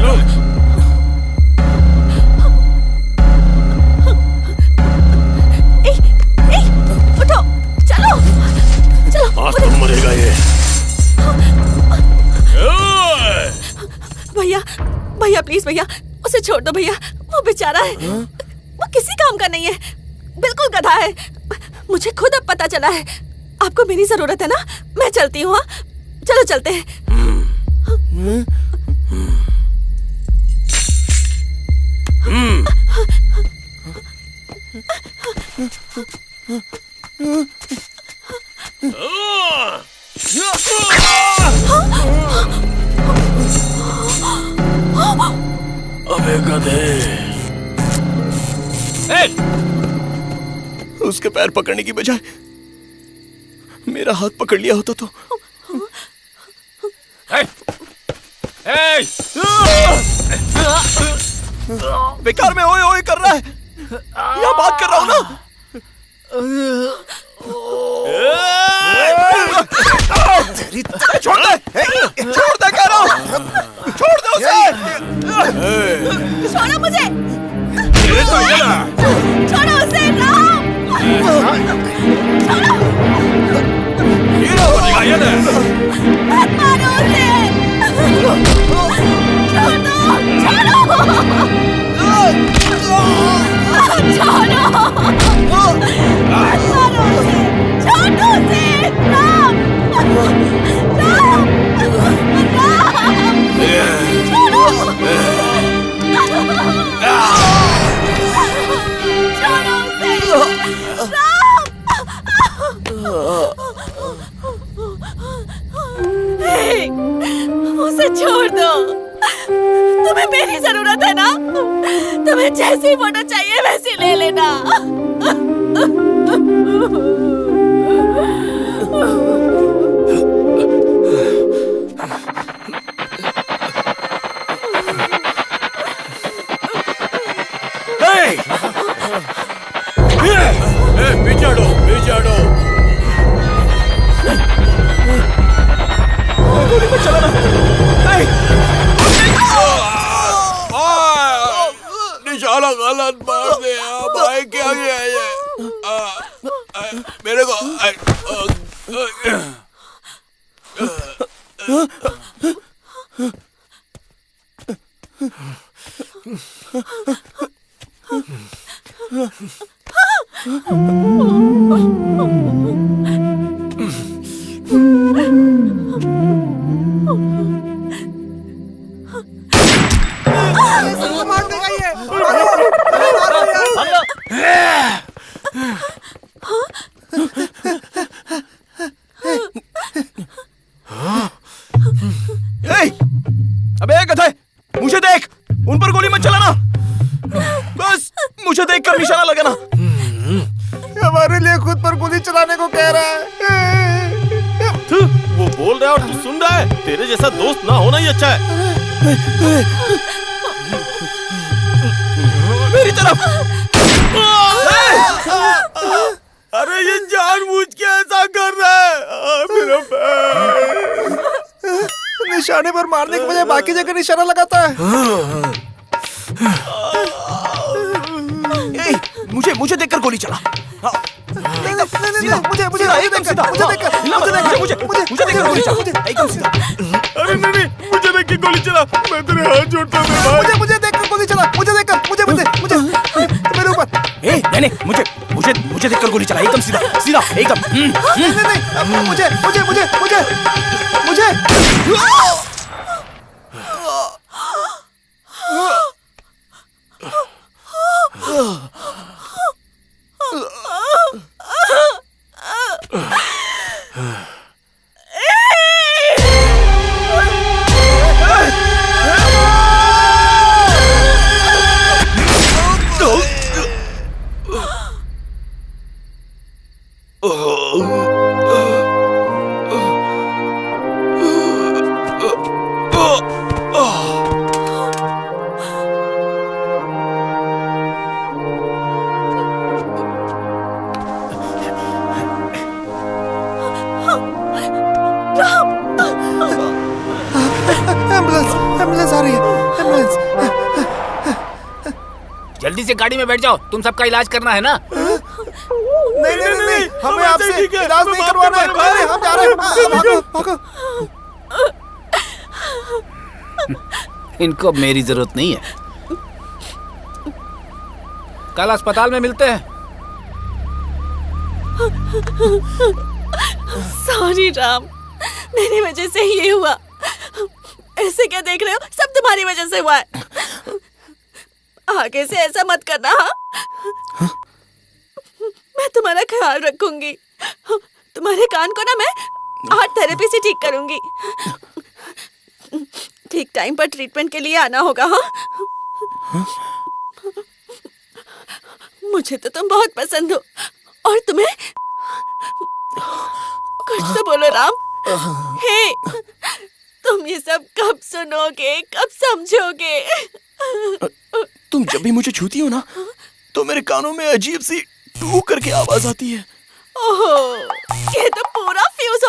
उठो, चलो चलो। आज तुम मरेगा ये। भैया भैया प्लीज भैया, उसे छोड़ दो भैया, वो बेचारा है, वो किसी काम का नहीं है, बिल्कुल गधा है। मुझे खुद अब पता चला है। आपको मेरी जरूरत है ना, मैं चलती हूँ। चलो चलते हैं। अबे गधे। उसके पैर पकड़ने की बजाय मेरा हाथ पकड़ लिया होता तो। बेकार में ओए ओए कर रहा है, यहाँ बात कर रहा हूँ ना। छोड़ दे, छोड़ दे कह रहा हूँ, छोड़ दे उसे। छोड़ो मुझे, छोड़ो उसे, राम। छोड़ो, मत मारो उसे। छोड़ दो, छोड़ो, छोड़ो, मत मारो उसे, छोड़ दो उसे, राम, राम, राम, छोड़ो, छोड़ो उसे, राम। उसे छोड़ दो, तुम्हें मेरी जरूरत है ना, तुम्हें जैसी फोटो चाहिए वैसी ले लेना। पीछे हटो, पीछे हटो। गोली मत चलाना। निशाना गलत मार दे भाई, क्या किया ये? मेरे को मार देगा ये। अबे गधे, मुझे देख, उन पर गोली मत चलाना, बस मुझे देखकर निशाना लगाना। हमारे लिए खुद पर गोली चलाने को कह रहा है। वो बोल रहा है और तू सुन रहा है। तेरे जैसा दोस्त ना होना ही अच्छा है। मेरी तरफ। अरे ये जानबूझ के ऐसा कर रहा है। मेरा पैर। निशाने पर मारने की बजाय बाकी जगह निशाना लगाता है। मुझे देखकर गोली चला। नहीं, मुझे एकदम सीधा, मुझे देखकर गोली चला। एकदम सीधा। अरे नहीं, मुझे देख के गोली चला। मैं तेरे हाथ जोड़ता हूँ भाई। मुझे देखकर गोली चला। मुझे मेरे ऊपर। नहीं, मुझे देखकर गोली चला। एकदम सीधा, सीधा, एकदम। नहीं, मुझे एम्बुलेंस आ रही है। एम्बुलेंस। जल्दी से गाड़ी में बैठ जाओ, तुम सबका इलाज करना है ना। नहीं, हमें आपसे इलाज नहीं करवाना है। हम जा रहे हैं। भागो। इनको अब मेरी जरूरत नहीं है। कल अस्पताल में मिलते हैं। सॉरी राम, मेरी वजह से ये हुआ। ऐसे क्या देख रहे हो, सब तुम्हारी वजह से हुआ है। आगे से ऐसा मत करना। हाँ, मैं तुम्हारा ख्याल रखूंगी। तुम्हारे कान को ना मैं आर्ट थेरेपी से ठीक करूंगी। ठीक टाइम पर ट्रीटमेंट के लिए आना होगा। हाँ, मुझे तो तुम बहुत पसंद हो, और तुम्हें कुछ तो बोलो राम। हे, तुम ये सब कब सुनोगे, कब समझोगे? तुम जब भी मुझे छूती हो ना, तो मेरे कानों में अजीब सी टू करके आवाज आती है। ओहो, ये तो पूरा फ्यूज